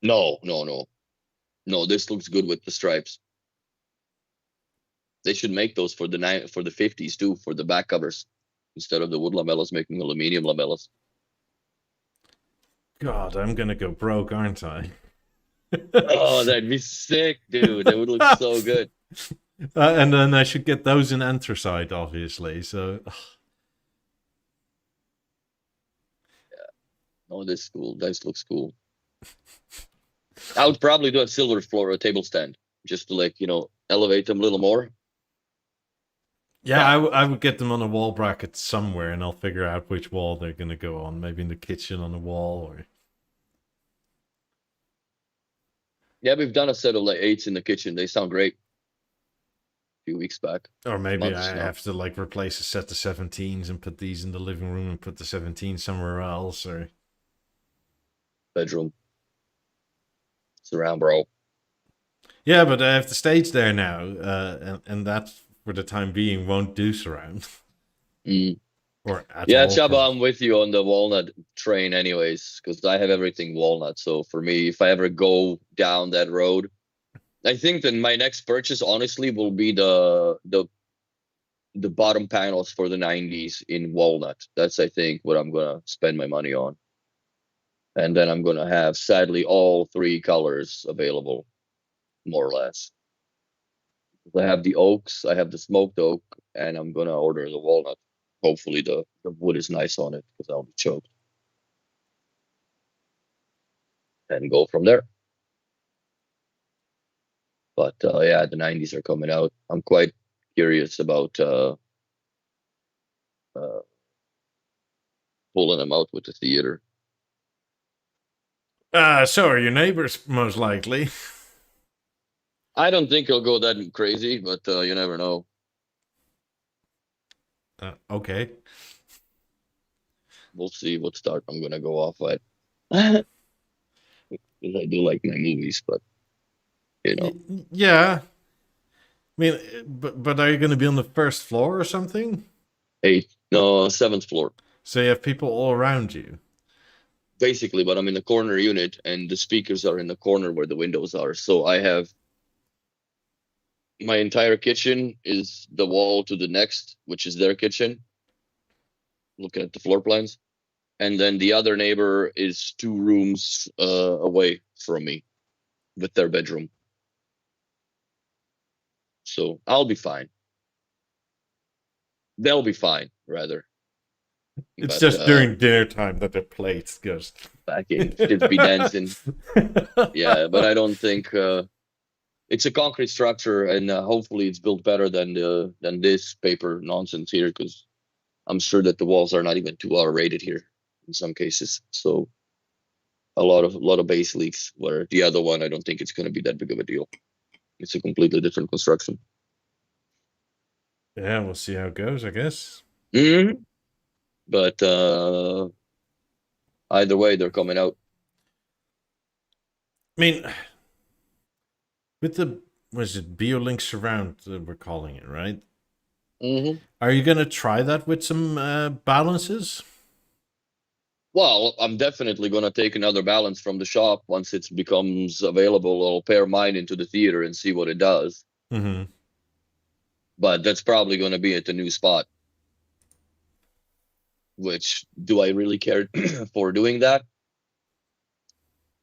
No, no, no. No, this looks good with the stripes. They should make those for the 50s too, for the back covers, instead of the wood lamellas making aluminium lamellas. God, I'm gonna go broke, aren't I? Oh, that'd be sick, dude. That would look so good. And then I should get those in anthracite, obviously. So, Oh, this is cool. This looks cool. I would probably do a silver floor, a table stand, just to like, elevate them a little more. yeah, I would get them on a wall bracket somewhere, and I'll figure out which wall they're gonna go on. Maybe in the kitchen on the wall, or Yeah, we've done a set of like 8s in the kitchen. They sound great. A few weeks back. or maybe Months I now. have to like replace a set of 17s and put these in the living room and put the 17s somewhere else, or Bedroom. Surround, bro. yeah. But I have the stage there now, and that for the time being won't do surround Mm. or at Yeah, all. Chaba, I'm with you on the walnut train anyways, because I have everything walnut. So for me, if I ever go down that road, I think that my next purchase, honestly, will be the bottom panels for the 90s in walnut. That's, I think, what I'm gonna spend my money on. And then I'm gonna have, sadly, all 3 colors available, more or less. I have the oaks, I have the smoked oak, and I'm gonna order the walnut. Hopefully the wood is nice on it, because I'll be choked. And go from there. But yeah, the 90s are coming out. I'm quite curious about pulling them out with the theater. So are your neighbors, most likely. I don't think it'll go that crazy, but you never know. Okay. We'll see what start I'm gonna go off at. Because I do like my movies, but Yeah. I mean, but are you going to be on the first floor or something? 7th floor. So you have people all around you. Basically, but I'm in the corner unit and the speakers are in the corner where the windows are. So I have my entire kitchen is the wall to the next, which is their kitchen. Looking at the floor plans. And then the other neighbor is 2 rooms away from me with their bedroom. So I'll be fine. They'll be fine, rather. It's But, just during dinner time that the plate goes back in, should be dancing. Yeah, but I don't think it's a concrete structure, and hopefully it's built better than this paper nonsense here, because I'm sure that the walls are not even 2R rated here in some cases. So a lot of base leaks, where the other one, I don't think it's going to be that big of a deal. It's a completely different construction. Yeah, we'll see how it goes, I guess. Mm-hmm. But either way, they're coming out. I mean, with the, was it Beolink surround, we're calling it, right? Mm-hmm. Are you going to try that with some balances? Well, I'm definitely going to take another balance from the shop once it becomes available. I'll pair mine into the theater and see what it does. Mm-hmm. But that's probably going to be at the new spot. Which, do I really care for doing that?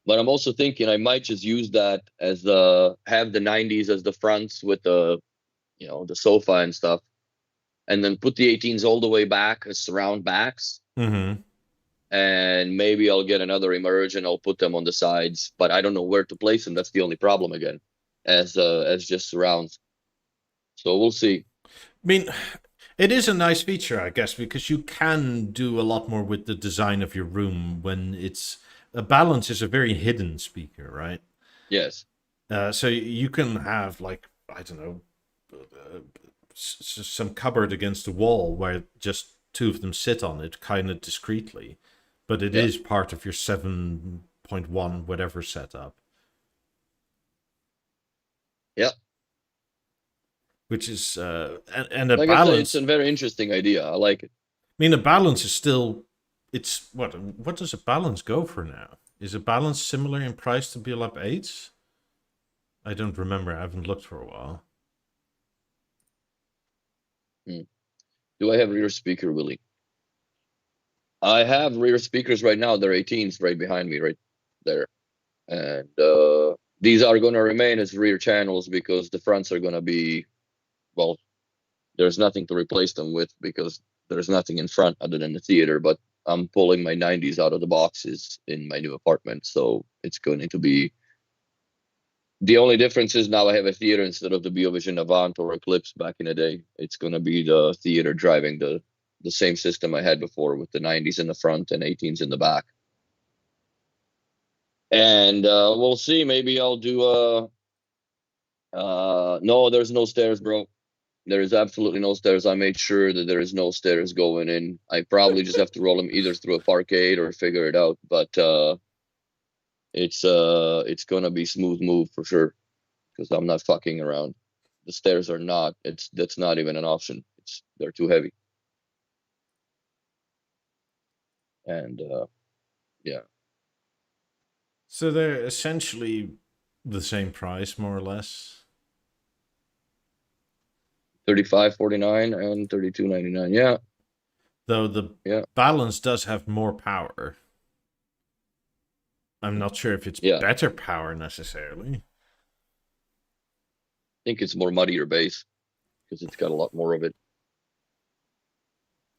But I'm also thinking I might just use that as have the 90s as the fronts with the sofa and stuff, and then put the 18s all the way back as surround backs. Mm-hmm. And maybe I'll get another emerge and I'll put them on the sides, but I don't know where to place them. That's the only problem again, as just surrounds. So we'll see. I mean, it is a nice feature, I guess, because you can do a lot more with the design of your room when it's a balance is a very hidden speaker, right? Yes. So you can have, like, I don't know, some cupboard against the wall where just 2 of them sit on it kind of discreetly, but it is part of your 7.1 whatever setup. Yeah. Which is and a like balance. It's a very interesting idea. I like it. I mean, a balance is still. It's what does a balance go for now? Is a balance similar in price to Beoplay H? I don't remember. I haven't looked for a while. Do I have rear speaker, Willie? I have rear speakers right now. They're 18s right behind me, right there. And these are going to remain as rear channels because the fronts are going to be, well, there's nothing to replace them with because there's nothing in front other than the theater. But I'm pulling my 90s out of the boxes in my new apartment. So it's going to be, the only difference is now I have a theater instead of the BeoVision Avant or Eclipse back in the day. It's going to be the theater driving the same system I had before with the 90s in the front and 18s in the back. And we'll see. Maybe I'll do no, there's no stairs, bro. There is absolutely no stairs. I made sure that there is no stairs going in. I probably just have to roll them either through a parkade or figure it out. But it's gonna be smooth move for sure because I'm not fucking around. The stairs are not. That's not even an option. They're too heavy. And yeah. So they're essentially the same price, more or less. $35.49 and $32.99. Yeah. Though the balance does have more power. I'm not sure if it's better power necessarily. I think it's more muddier bass because it's got a lot more of it.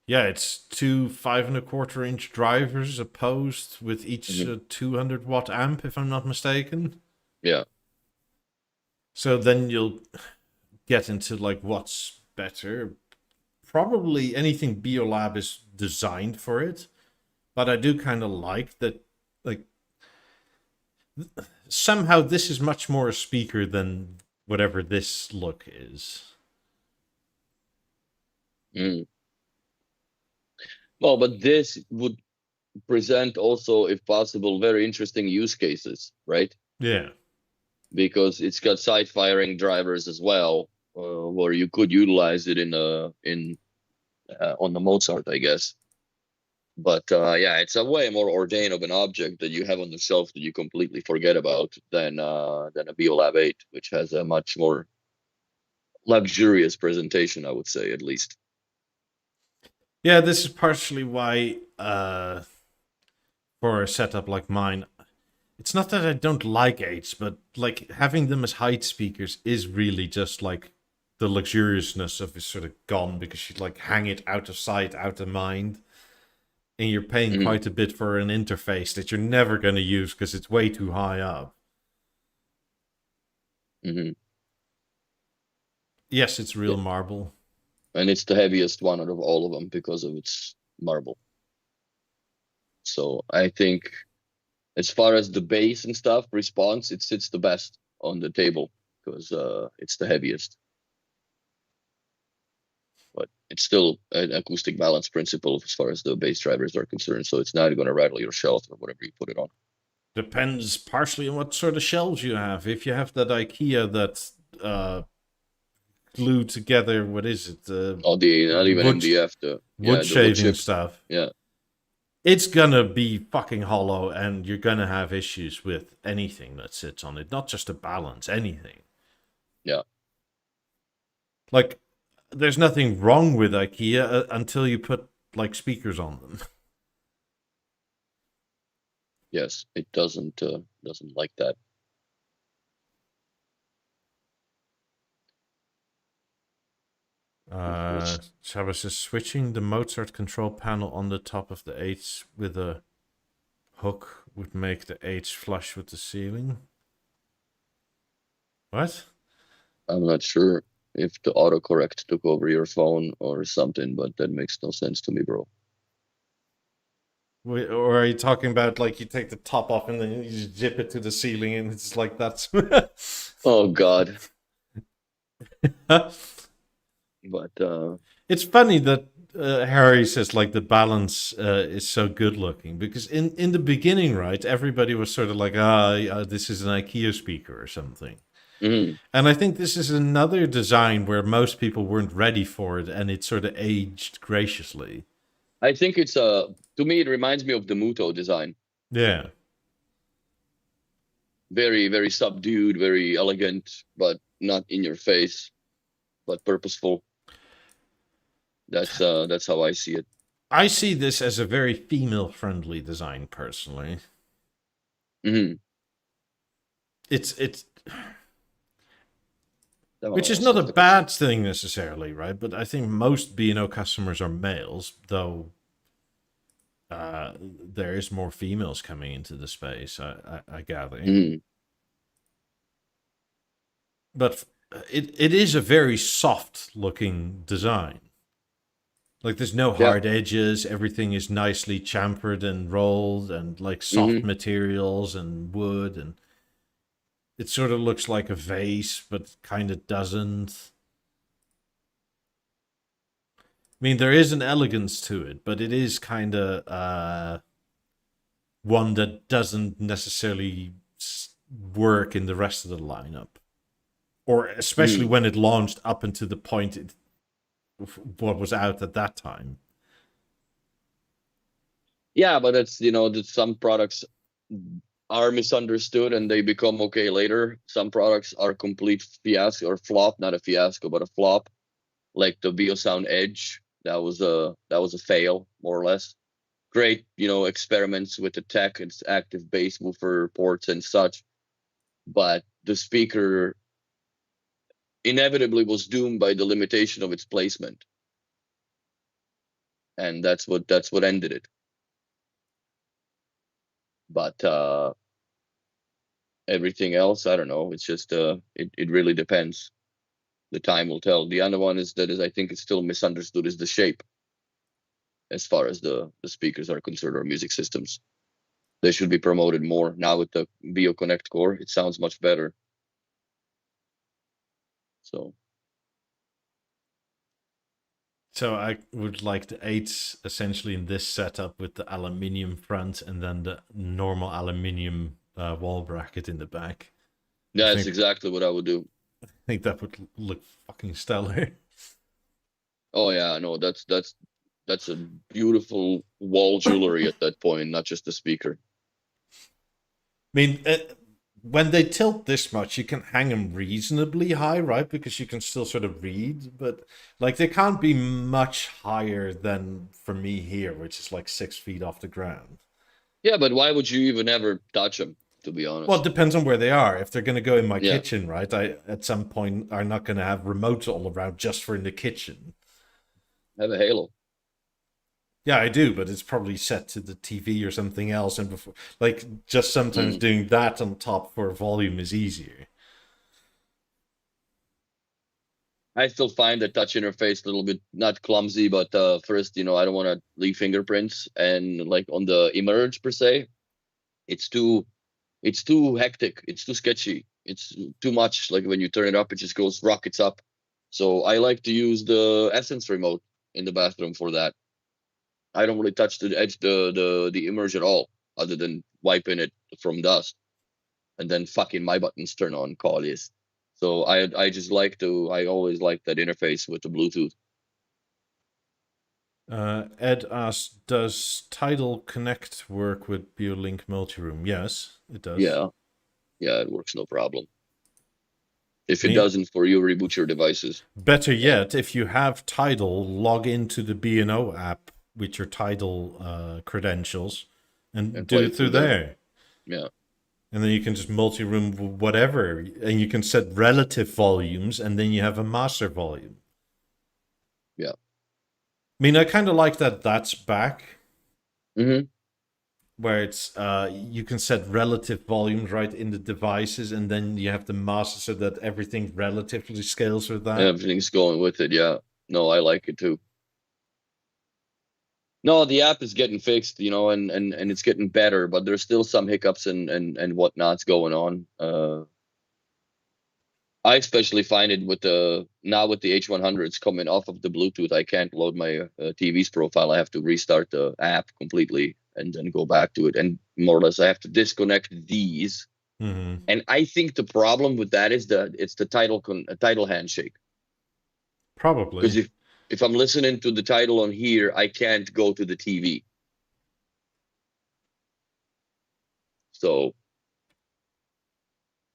Yeah, it's two 5.25-inch drivers opposed with each 200 watt amp, if I'm not mistaken. Yeah. So then you'll get into like what's better. Probably anything Beolab is designed for it, but I do kind of like that. Like somehow this is much more a speaker than whatever this look is. Well, but this would present also, if possible, very interesting use cases, right? Yeah. Because it's got side firing drivers as well, where you could utilize it on the Mozart, I guess. But yeah, it's a way more ordained of an object that you have on the shelf that you completely forget about than a Beolab 8, which has a much more luxurious presentation, I would say, at least. Yeah, this is partially why, for a setup like mine, it's not that I don't like 8s, but like having them as height speakers is really just like the luxuriousness of it sort of gone because you like hang it out of sight, out of mind, and you're paying quite a bit for an interface that you're never going to use because it's way too high up. Yes, it's real marble. And it's the heaviest one out of all of them because of its marble. So I think as far as the bass and stuff response, it sits the best on the table because it's the heaviest. But it's still an acoustic balance principle as far as the bass drivers are concerned. So it's not going to rattle your shelf or whatever you put it on. Depends partially on what sort of shelves you have. If you have that IKEA that's glued together, what is it? Not even MDF, the wood shaving stuff. Yeah. It's gonna be fucking hollow, and you're gonna have issues with anything that sits on it, not just a balance, anything. Yeah. Like, there's nothing wrong with IKEA until you put like speakers on them. Yes, it doesn't like that. So I was just switching the Mozart control panel on the top of the 8s with a hook would make the 8s flush with the ceiling. What? I'm not sure if the autocorrect took over your phone or something, but that makes no sense to me, bro. Or are you talking about like you take the top off and then you just zip it to the ceiling and it's like that's... Oh, God. But it's funny that Harry says like the balance is so good looking because in the beginning, right, everybody was sort of like, this is an IKEA speaker or something. And I think this is another design where most people weren't ready for it and it sort of aged graciously. I think it's to me, it reminds me of the Muto design. Yeah. very, very subdued, very elegant, but not in your face, but purposeful. That's how I see it. I see this as a very female-friendly design, personally. Mm-hmm. It's Tämä which on is not a asia. bad thing necessarily, right? But I think most B&O customers are males, though there is more females coming into the space, I gather. Mm-hmm. But it is a very soft-looking design. Like, there's no Yeah. hard edges. Everything is nicely chamfered and rolled, and like soft materials and wood, and it sort of looks like a vase, but kind of doesn't. I mean, there is an elegance to it, but it is kind of one that doesn't necessarily work in the rest of the lineup, or especially when it launched up into the point what was out at that time. Yeah, but it's, that some products are misunderstood and they become okay later. Some products are complete fiasco or flop, not a fiasco, but a flop, like the BeoSound Edge. That was a fail, more or less. Great, experiments with the tech, its active bass woofer ports and such, but the speaker inevitably was doomed by the limitation of its placement, and that's what ended it. But everything else, I don't know. It's just it really depends. The time will tell. The other one is I think it's still misunderstood, is the shape, as far as the speakers are concerned, or music systems. They should be promoted more. Now with the BeoConnect Core, it sounds much better. So I would like the 8s essentially in this setup with the aluminium front and then the normal aluminium wall bracket in the back. Yeah, that's exactly what I would do. I think that would look fucking stellar. Oh yeah, no, that's a beautiful wall jewelry at that point, not just the speaker. I mean, when they tilt this much, you can hang them reasonably high, right? Because you can still sort of read, but like they can't be much higher than for me here, which is like 6 feet off the ground. Yeah, but why would you even ever touch them, to be honest? Well, it depends on where they are. If they're going to go in my kitchen, right? I at some point are not going to have remotes all around just for in the kitchen. Have a halo. Yeah, I do, but it's probably set to the TV or something else, and before, like, just sometimes doing that on top for volume is easier. I still find the touch interface a little bit not clumsy, but first, I don't want to leave fingerprints, and like on the Emerge per se, it's too hectic, it's too sketchy, it's too much. Like when you turn it up, it just goes rockets up. So I like to use the Essence remote in the bathroom for that. I don't really touch the edge, the Emerge at all, other than wiping it from dust, and then fucking my buttons turn on. Call this. So I always like that interface with the Bluetooth. Ed asks, does Tidal Connect work with Beolink Multiroom? Yes, it does. Yeah, it works no problem. If it doesn't for you, reboot your devices. Better yet, if you have Tidal, log into the B&O app with your Tidal credentials and do it through there. Yeah. And then you can just multi-room whatever, and you can set relative volumes, and then you have a master volume. Yeah. I mean, I kind of like that that's back. Mm-hmm. Where it's you can set relative volumes right in the devices, and then you have the master so that everything relatively scales with that. Everything's going with it, yeah. No, I like it too. No, the app is getting fixed, and it's getting better, but there's still some hiccups and whatnots going on. I especially find it with the H100s coming off of the Bluetooth. I can't load my TV's profile. I have to restart the app completely and then go back to it. And more or less, I have to disconnect these. Mm-hmm. And I think the problem with that is it's the Tidal handshake. Probably. Because if I'm listening to the Tidal on here, I can't go to the TV. So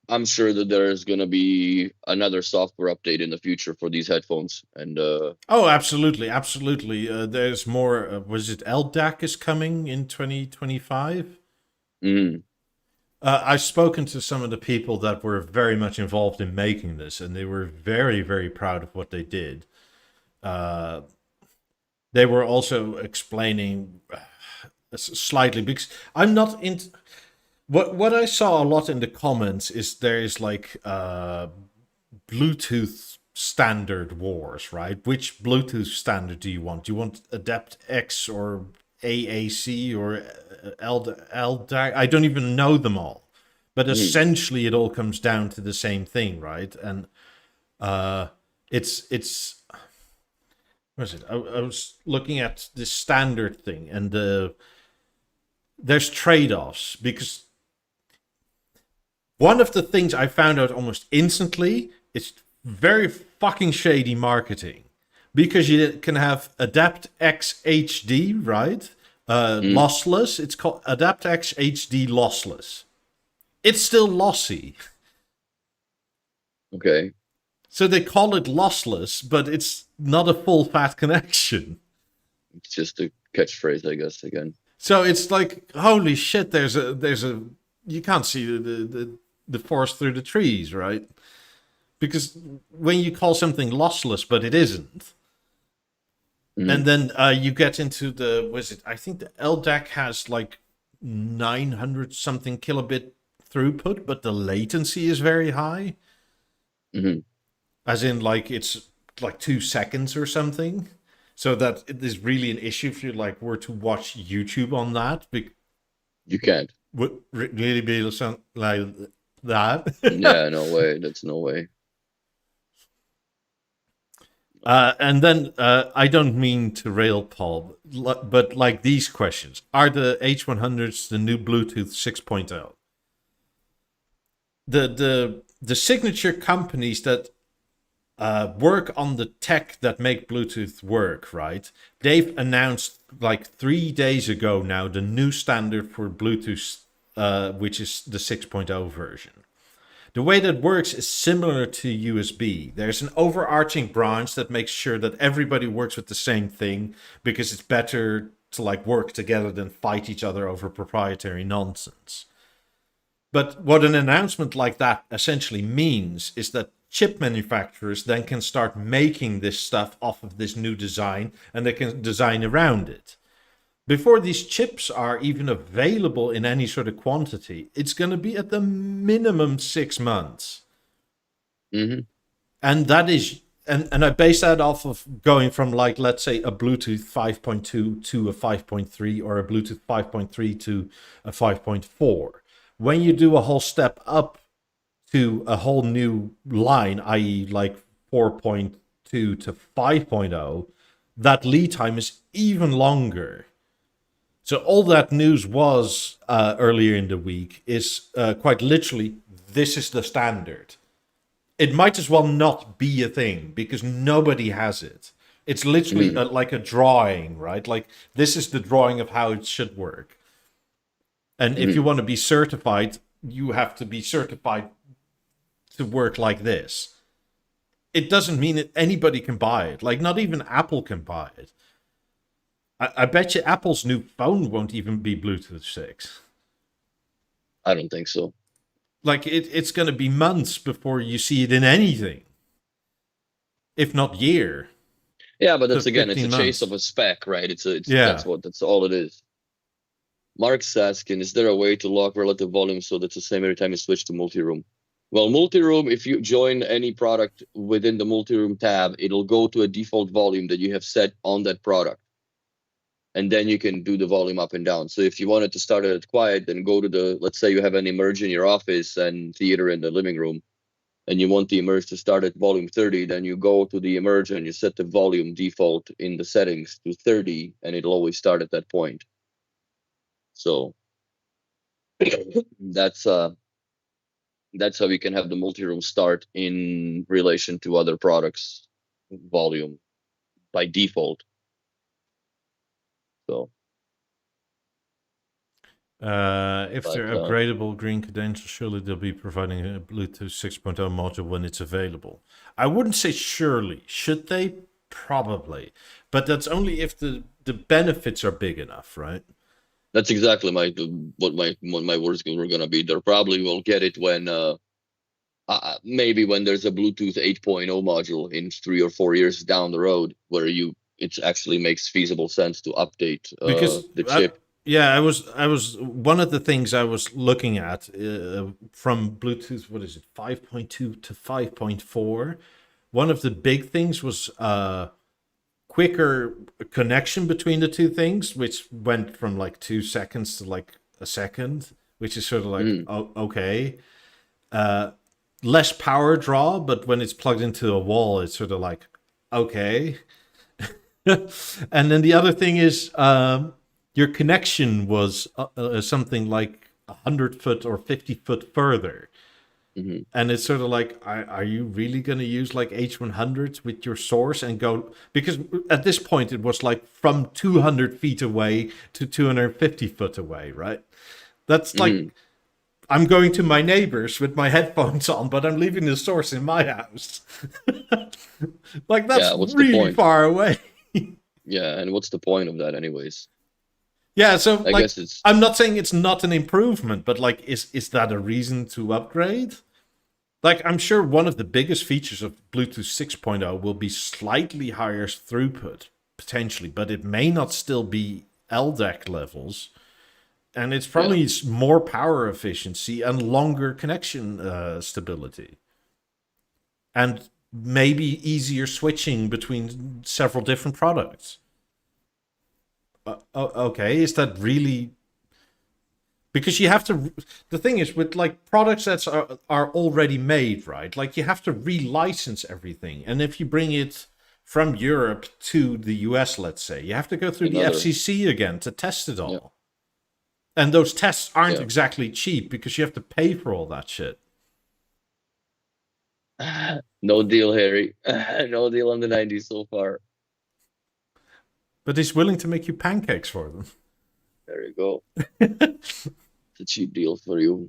I'm sure that there's gonna be another software update in the future for these headphones, and Oh, absolutely, absolutely. There's more. Was it LDAC is coming in 2025? mm, I've spoken to some of the people that were very much involved in making this, and they were very, very proud of what they did. Uh, they were also explaining slightly because I'm not into what I saw a lot in the comments is there is like Bluetooth standard wars, right? Which Bluetooth standard do you want? Do you want Adapt X or AAC or LDAC? I don't even know them all, but mm, essentially it all comes down to the same thing, right? And it's what is it? I was looking at the standard thing, and there's trade-offs because one of the things I found out almost instantly is very fucking shady marketing because you can have Adapt X HD, right? mm, Lossless. It's called Adapt X HD Lossless. It's still lossy. okay, So they call it lossless, but it's not a full fat connection. it's just a catchphrase, I guess. Again, So it's like, holy shit, there's a you can't see the forest through the trees, right? Because when you call something lossless, but it isn't, and then you get into the was it? I think the LDAC has like 900 something kilobit throughput, but the latency is very high, mm-hmm. as in like it's like 2 seconds or something. So that it is really an issue if you like were to watch YouTube on that. You can't. Would really be something like that. Yeah, no way. That's no way. And then I don't mean to rail Paul, but like these questions: are the H100s the new Bluetooth 6.0? The signature companies that work on the tech that make Bluetooth work, right? They've announced like 3 days ago now the new standard for Bluetooth, which is the 6.0 version. The way that works is similar to USB. There's an overarching branch that makes sure that everybody works with the same thing because it's better to like work together than fight each other over proprietary nonsense. But what an announcement like that essentially means is that chip manufacturers then can start making this stuff off of this new design and they can design around it. Before these chips are even available in any sort of quantity, it's going to be at the minimum 6 months. Mm-hmm. And that is, and I base that off of going from like, let's say a Bluetooth 5.2 to a 5.3 or a Bluetooth 5.3 to a 5.4. When you do a whole step up to a whole new line, i.e. like 4.2 to 5.0, that lead time is even longer. So all that news was earlier in the week is quite literally, this is the standard. It might as well not be a thing because nobody has it. It's literally like a drawing, right? Like this is the drawing of how it should work. And if you want to be certified, you have to be certified to work like this. It doesn't mean that anybody can buy it. Like not even Apple can buy it. I bet you Apple's new phone won't even be Bluetooth 6. I don't think so. Like it's going to be months before you see it in anything, if not year. Yeah, but So that's again, it's a 15 chase months. of a spec, right? It's Yeah. that's all it is. Mark's asking, is there a way to lock relative volume so that's the same every time you switch to multi-room? Well, multi-room, if you join any product within the multi-room tab, it'll go to a default volume that you have set on that product. And then you can do the volume up and down. So if you wanted to start it at quiet, then go to the, let's say you have an Emerge in your office and theater in the living room, and you want the Emerge to start at volume 30, then you go to the Emerge and you set the volume default in the settings to 30, and it'll always start at that point. So that's how we can have the multi-room start in relation to other products volume by default. So If But they're upgradable green credentials, surely they'll be providing a Bluetooth 6.0 module when it's available. I wouldn't say surely. Should they? Probably. But that's only if the benefits are big enough, right? that's exactly what my words were gonna be. They probably will get it when maybe when there's a Bluetooth 8.0 module in 3 or 4 years down the road, where it actually makes feasible sense to update Because the chip. I was one of the things I was looking at from Bluetooth, what is it, 5.2 to 5.4. One of the big things was quicker connection between the two things, which went from like 2 seconds to like a second, which is sort of like okay. Less power draw, but when it's plugged into a wall, it's sort of like okay. And then the other thing is your connection was something like 100 foot or 50 foot further. Mm-hmm. And it's sort of like, are you really going to use like H100s with your source and go? Because at this point, it was like from 200 feet away to 250 foot away, right? That's like, I'm going to my neighbors with my headphones on, but I'm leaving the source in my house. Like, that's really far away. Yeah, and what's the point of that anyways? Yeah, so I like, guess I'm not saying it's not an improvement, but like, is that a reason to upgrade? Like, I'm sure one of the biggest features of Bluetooth 6.0 will be slightly higher throughput, potentially, but it may not still be LDAC levels. And it's probably more power efficiency and longer connection stability. And maybe easier switching between several different products. Okay, is that really? Because you have to. The thing is, with like products that are already made, right? Like, you have to relicense everything, and if you bring it from Europe to the US, let's say, you have to go through the FCC again to test it all. Yeah. And those tests aren't exactly cheap because you have to pay for all that shit. No deal, Harry. No deal on the 90s so far. But he's willing to make you pancakes for them. There you go. It's a cheap deal for you.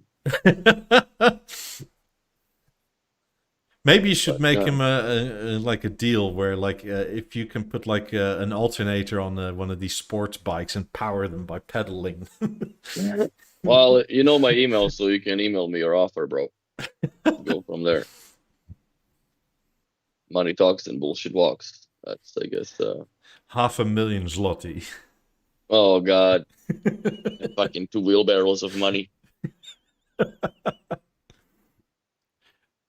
Maybe you should make him like a deal where, like, if you can put like an alternator on one of these sports bikes and power them by pedaling. Well, you know my email, so you can email me your offer, bro. Go from there. Money talks and bullshit walks. That's, I guess. 500,000 zloty. Oh God! Fucking 2 wheelbarrows of money.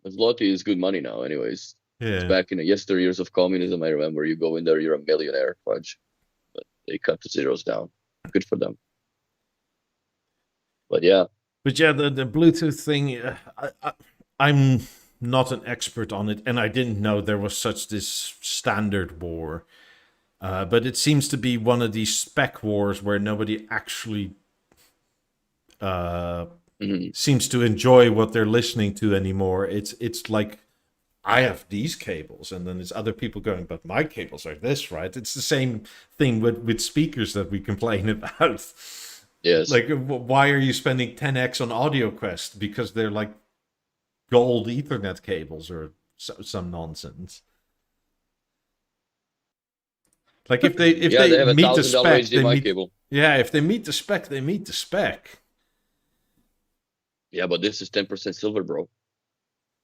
Zloty is good money now, anyways. Yeah. It's back in the yesteryears of communism. I remember you go in there, you're a millionaire, fudge. But they cut the zeros down. Good for them. But yeah. But yeah, the Bluetooth thing, I'm not an expert on it, and I didn't know there was such this standard war. But it seems to be one of these spec wars where nobody actually seems to enjoy what they're listening to anymore. It's like, I have these cables, and then there's other people going, but my cables are this, right? It's the same thing with speakers that we complain about. Yes. Like, why are you spending 10x on AudioQuest? Because they're like gold Ethernet cables or some nonsense. Like, if they meet the spec, if they meet the spec, they meet the spec. Yeah, but this is 10% silver, bro.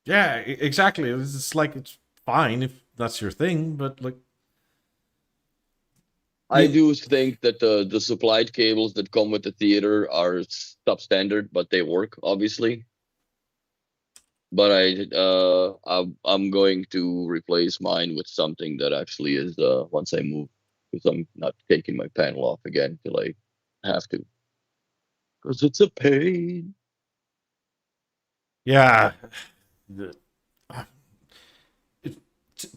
Yeah, exactly. It's like, it's fine if that's your thing, but like, I do think that the supplied cables that come with the theater are substandard, but they work, obviously. But I'm going to replace mine with something that actually is once I move, because I'm not taking my panel off again till I have to, because it's a pain. Yeah.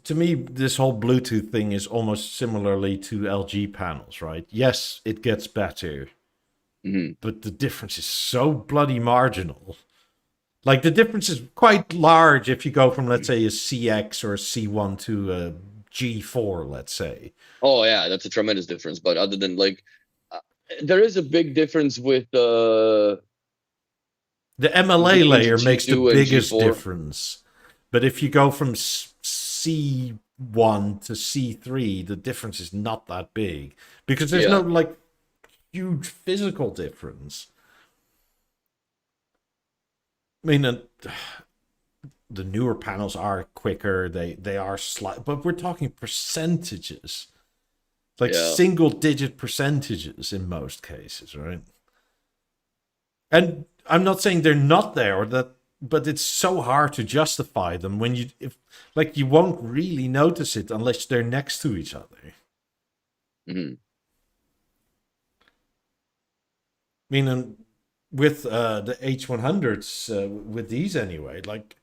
To me, this whole Bluetooth thing is almost similarly to LG panels, right? Yes, it gets better, but the difference is so bloody marginal. Like, the difference is quite large if you go from, let's say, a CX or a C1 to a G4, let's say. Oh, yeah, that's a tremendous difference. But other than, like, There is a big difference with The MLA between layer makes the G2 and biggest G4. difference. But if you go from C1 to C3, the difference is not that big. Because there's no, Yeah, like, huge physical difference. I mean, the newer panels are quicker. They are slight, but we're talking percentages, like yeah. single digit percentages in most cases, right? And I'm not saying they're not there or that, but it's so hard to justify them when like you won't really notice it unless they're next to each other. Hmm. I mean, with the H100s, with these anyway, like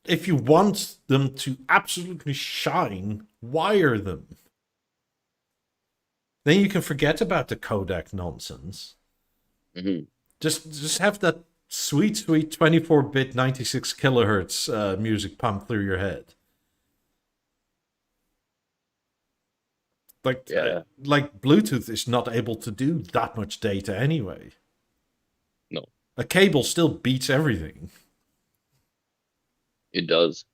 if you want them to absolutely shine, wire them. Then you can forget about the codec nonsense. Hmm. Just have that sweet 24-bit 96 kilohertz music pump through your head. Yeah, Like Bluetooth is not able to do that much data anyway. no, A cable still beats everything. it does.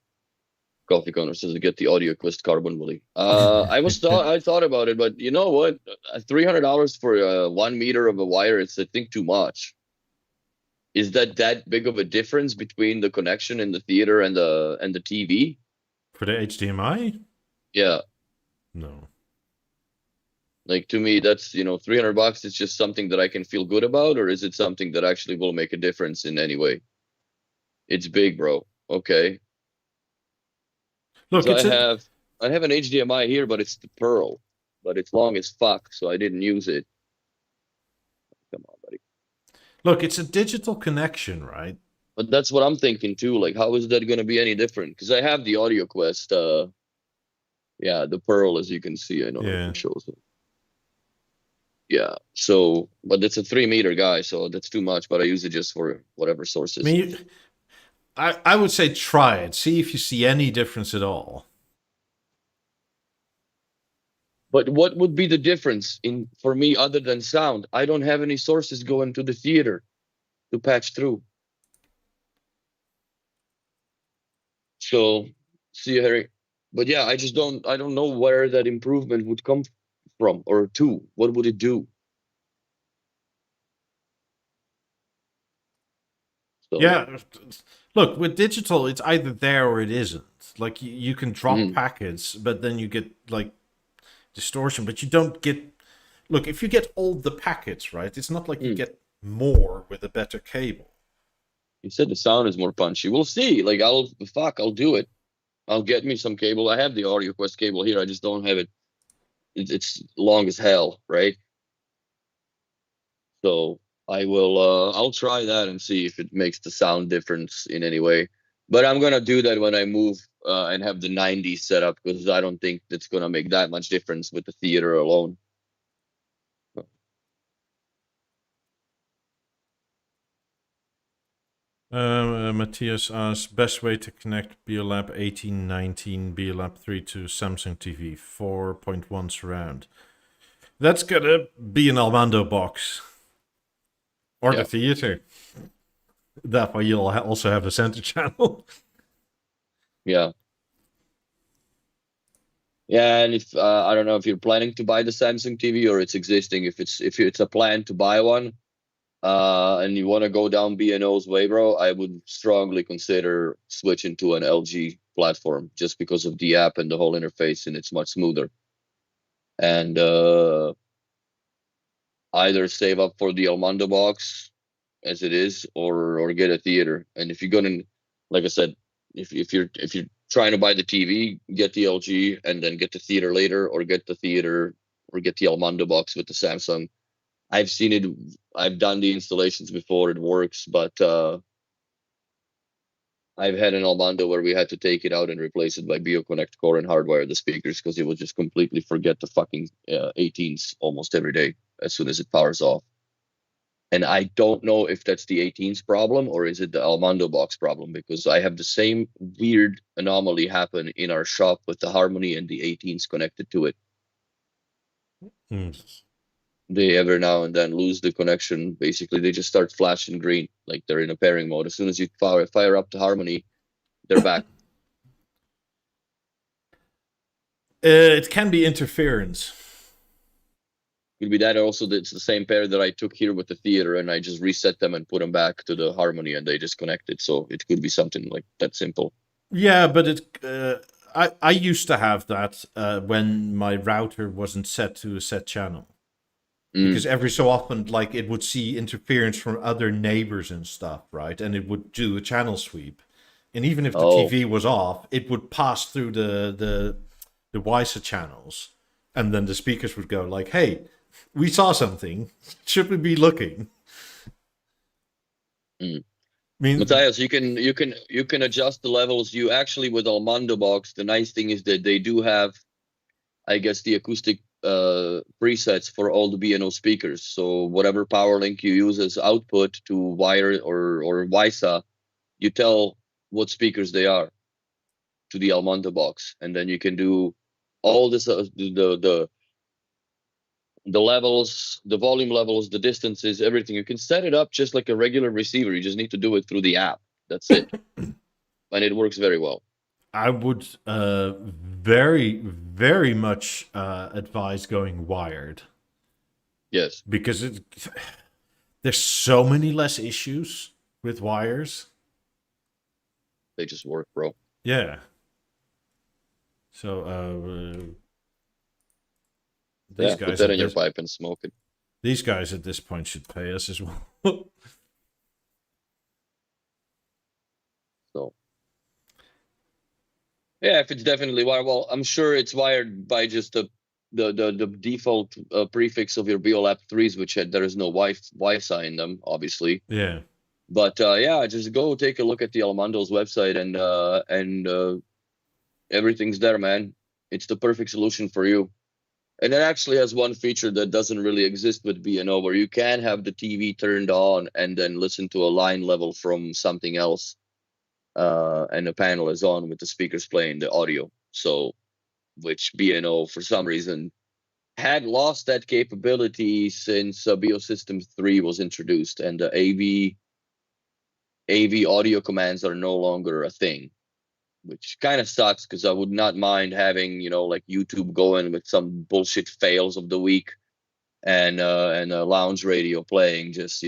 Coffee Corner says to get the Audio Quest Carbon Bully. I thought about it, but you know what? $300 for 1 meter of a wire, it's I think too much. Is that big of a difference between the connection in the theater and the TV? For the HDMI? Yeah, No. like to me, that's $300. It's just something that I can feel good about, or is it something that actually will make a difference in any way? It's big, bro. Okay, Look, so it's a I have an HDMI here, but it's the Pearl, but it's long as fuck, so I didn't use it. Come on, buddy. it's a digital connection, right? But that's what I'm thinking too. Like, how is that going to be any different? Because I have the Audio Quest. Yeah, the Pearl, as you can see. I don't know if Yeah. it shows it. Yeah. So, but it's a 3 meter guy, so that's too much. But I use it just for whatever I sources. mean, I would say try it. See if you see any difference at all. But what would be the difference in for me other than sound? I don't have any sources going to the theater to patch through. So, see, Harry. But yeah, I don't know where that improvement would come from or to. What would it do? So, Yeah. Look, with digital, it's either there or it isn't. Like you can drop mhm, packets, but then you get like distortion, but you don't get. Look, if you get all the packets, right, it's not like you mm. get more with a better cable. You said the sound is more punchy. We'll see. Like, I'll do it. I'll get me some cable. I have the Audio Quest cable here. I just don't have it. It's long as hell, right? So I'll try that and see if it makes the sound difference in any way. But I'm gonna do that when I move and have the 90 set up because I don't think that's gonna make that much difference with the theater alone. Matthias asks, best way to connect Beolab 1819 Beolab 3 to Samsung TV 4.1 surround. That's gonna be an Armando box or the Yeah. theater. That way you'll also have a center channel. Yeah. Yeah, and if I don't know if you're planning to buy the Samsung TV or it's existing. If it's a plan to buy one, and you want to go down B&O's way, bro, I would strongly consider switching to an LG platform just because of the app and the whole interface, and it's much smoother. And either save up for the Almondo box as it is, or get a theater. And if you're gonna, like I said, if you're trying to buy the TV, get the LG and then get the theater later, or get the theater or get the Almondo box with the Samsung. I've seen it. I've done the installations before. It works, but I've had an Almondo where we had to take it out and replace it by BeoConnect core and hardwire the speakers because it would just completely forget the fucking 18s almost every day as soon as it powers off. And I don't know if that's the 18's problem or is it the Almondo box problem, because I have the same weird anomaly happen in our shop with the Harmony and the 18's connected to it. Hmm. they every now and then lose the connection. Basically, they just start flashing green, like they're in a pairing mode. As soon as you fire up the harmony, they're back. It can be interference. Could be that. Also, it's the same pair that I took here with the theater, and I just reset them and put them back to the harmony, and they disconnected. So it could be something like that simple. Yeah, but I used to have that when my router wasn't set to a set channel. Because every so often, like, it would see interference from other neighbors and stuff, right? And it would do a channel sweep. And even if the TV was off, it would pass through the WiSA channels. And then the speakers would go like, hey, we saw something. Should we be looking? I mean, Matthias, you can adjust the levels. You actually, with Almando Box, the nice thing is that they do have, I guess, the acoustic presets for all the B&O speakers. So whatever power link you use as output to wire or WiSA, you tell what speakers they are to the Almando Box, and then you can do all this the levels, the volume levels, the distances, everything. You can set it up just like a regular receiver. You just need to do it through the app. That's it. And it works very well. I would very, very much advise going wired. Yes. Because there's so many less issues with wires. They just work, bro. Yeah. So, these guys put that in your pipe and smoke it. These guys at this point should pay us as well. So, yeah, if it's definitely wired, well, I'm sure it's wired by just the default prefix of your Beolap 3s, which there is no Wi-Fi in them, obviously. Yeah. But yeah, just go take a look at the Almando's website and everything's there, man. It's the perfect solution for you. And it actually has one feature that doesn't really exist with B&O, where you can have the TV turned on and then listen to a line level from something else. And the panel is on with the speakers playing the audio. So, which B&O, for some reason, had lost that capability since Beosystem 3 was introduced, and the AV audio commands are no longer a thing, which kind of sucks, because I would not mind having, like YouTube going with some bullshit fails of the week and a lounge radio playing just,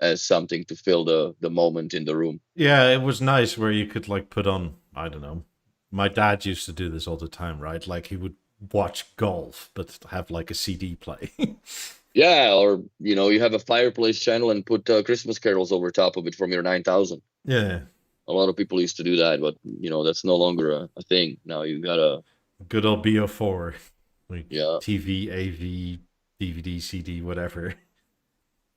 as something to fill the moment in the room. Yeah, it was nice where you could like put on, I don't know. My dad used to do this all the time, right? Like he would watch golf, but have like a CD play. Yeah, or, you have a fireplace channel and put Christmas carols over top of it from your 9000. Yeah. A lot of people used to do that, but, that's no longer a thing. Now you got a good old BO4. Like yeah. TV, AV, DVD, CD, whatever.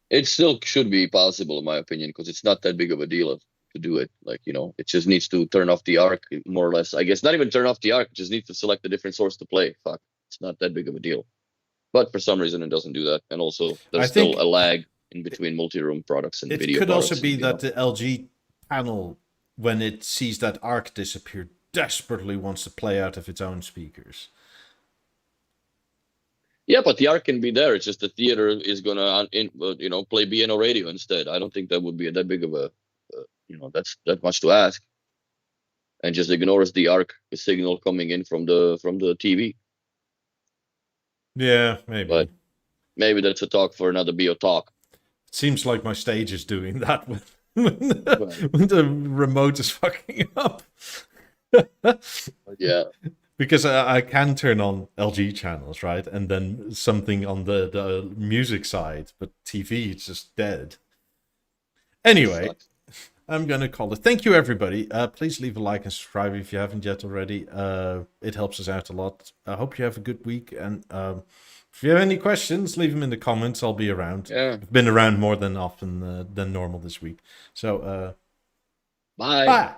It still should be possible, in my opinion, because it's not that big of a deal to do it. Like, it just needs to turn off the ARC, more or less. I guess not even turn off the ARC, it just needs to select a different source to play. Fuck, it's not that big of a deal. But for some reason, it doesn't do that. And also, there's still a lag in between multi-room products and video products. It could also be that the LG panel, when it sees that ARC disappear, desperately wants to play out of its own speakers. Yeah, but the ARC can be there. It's just the theater is gonna, play B&O radio instead. I don't think that would be that big of a, that's that much to ask. And just ignores the ARC signal coming in from the TV. Yeah, maybe. But maybe that's a talk for another BeoTalk. It seems like my stage is doing that when the remote is fucking up. Yeah. Because I can turn on LG channels, right? And then something on the music side, but TV, it's just dead. Anyway, I'm going to call it. Thank you, everybody. Please leave a like and subscribe if you haven't yet already. It helps us out a lot. I hope you have a good week. And if you have any questions, leave them in the comments. I'll be around. Yeah. I've been around more than often than normal this week. So, bye. Bye.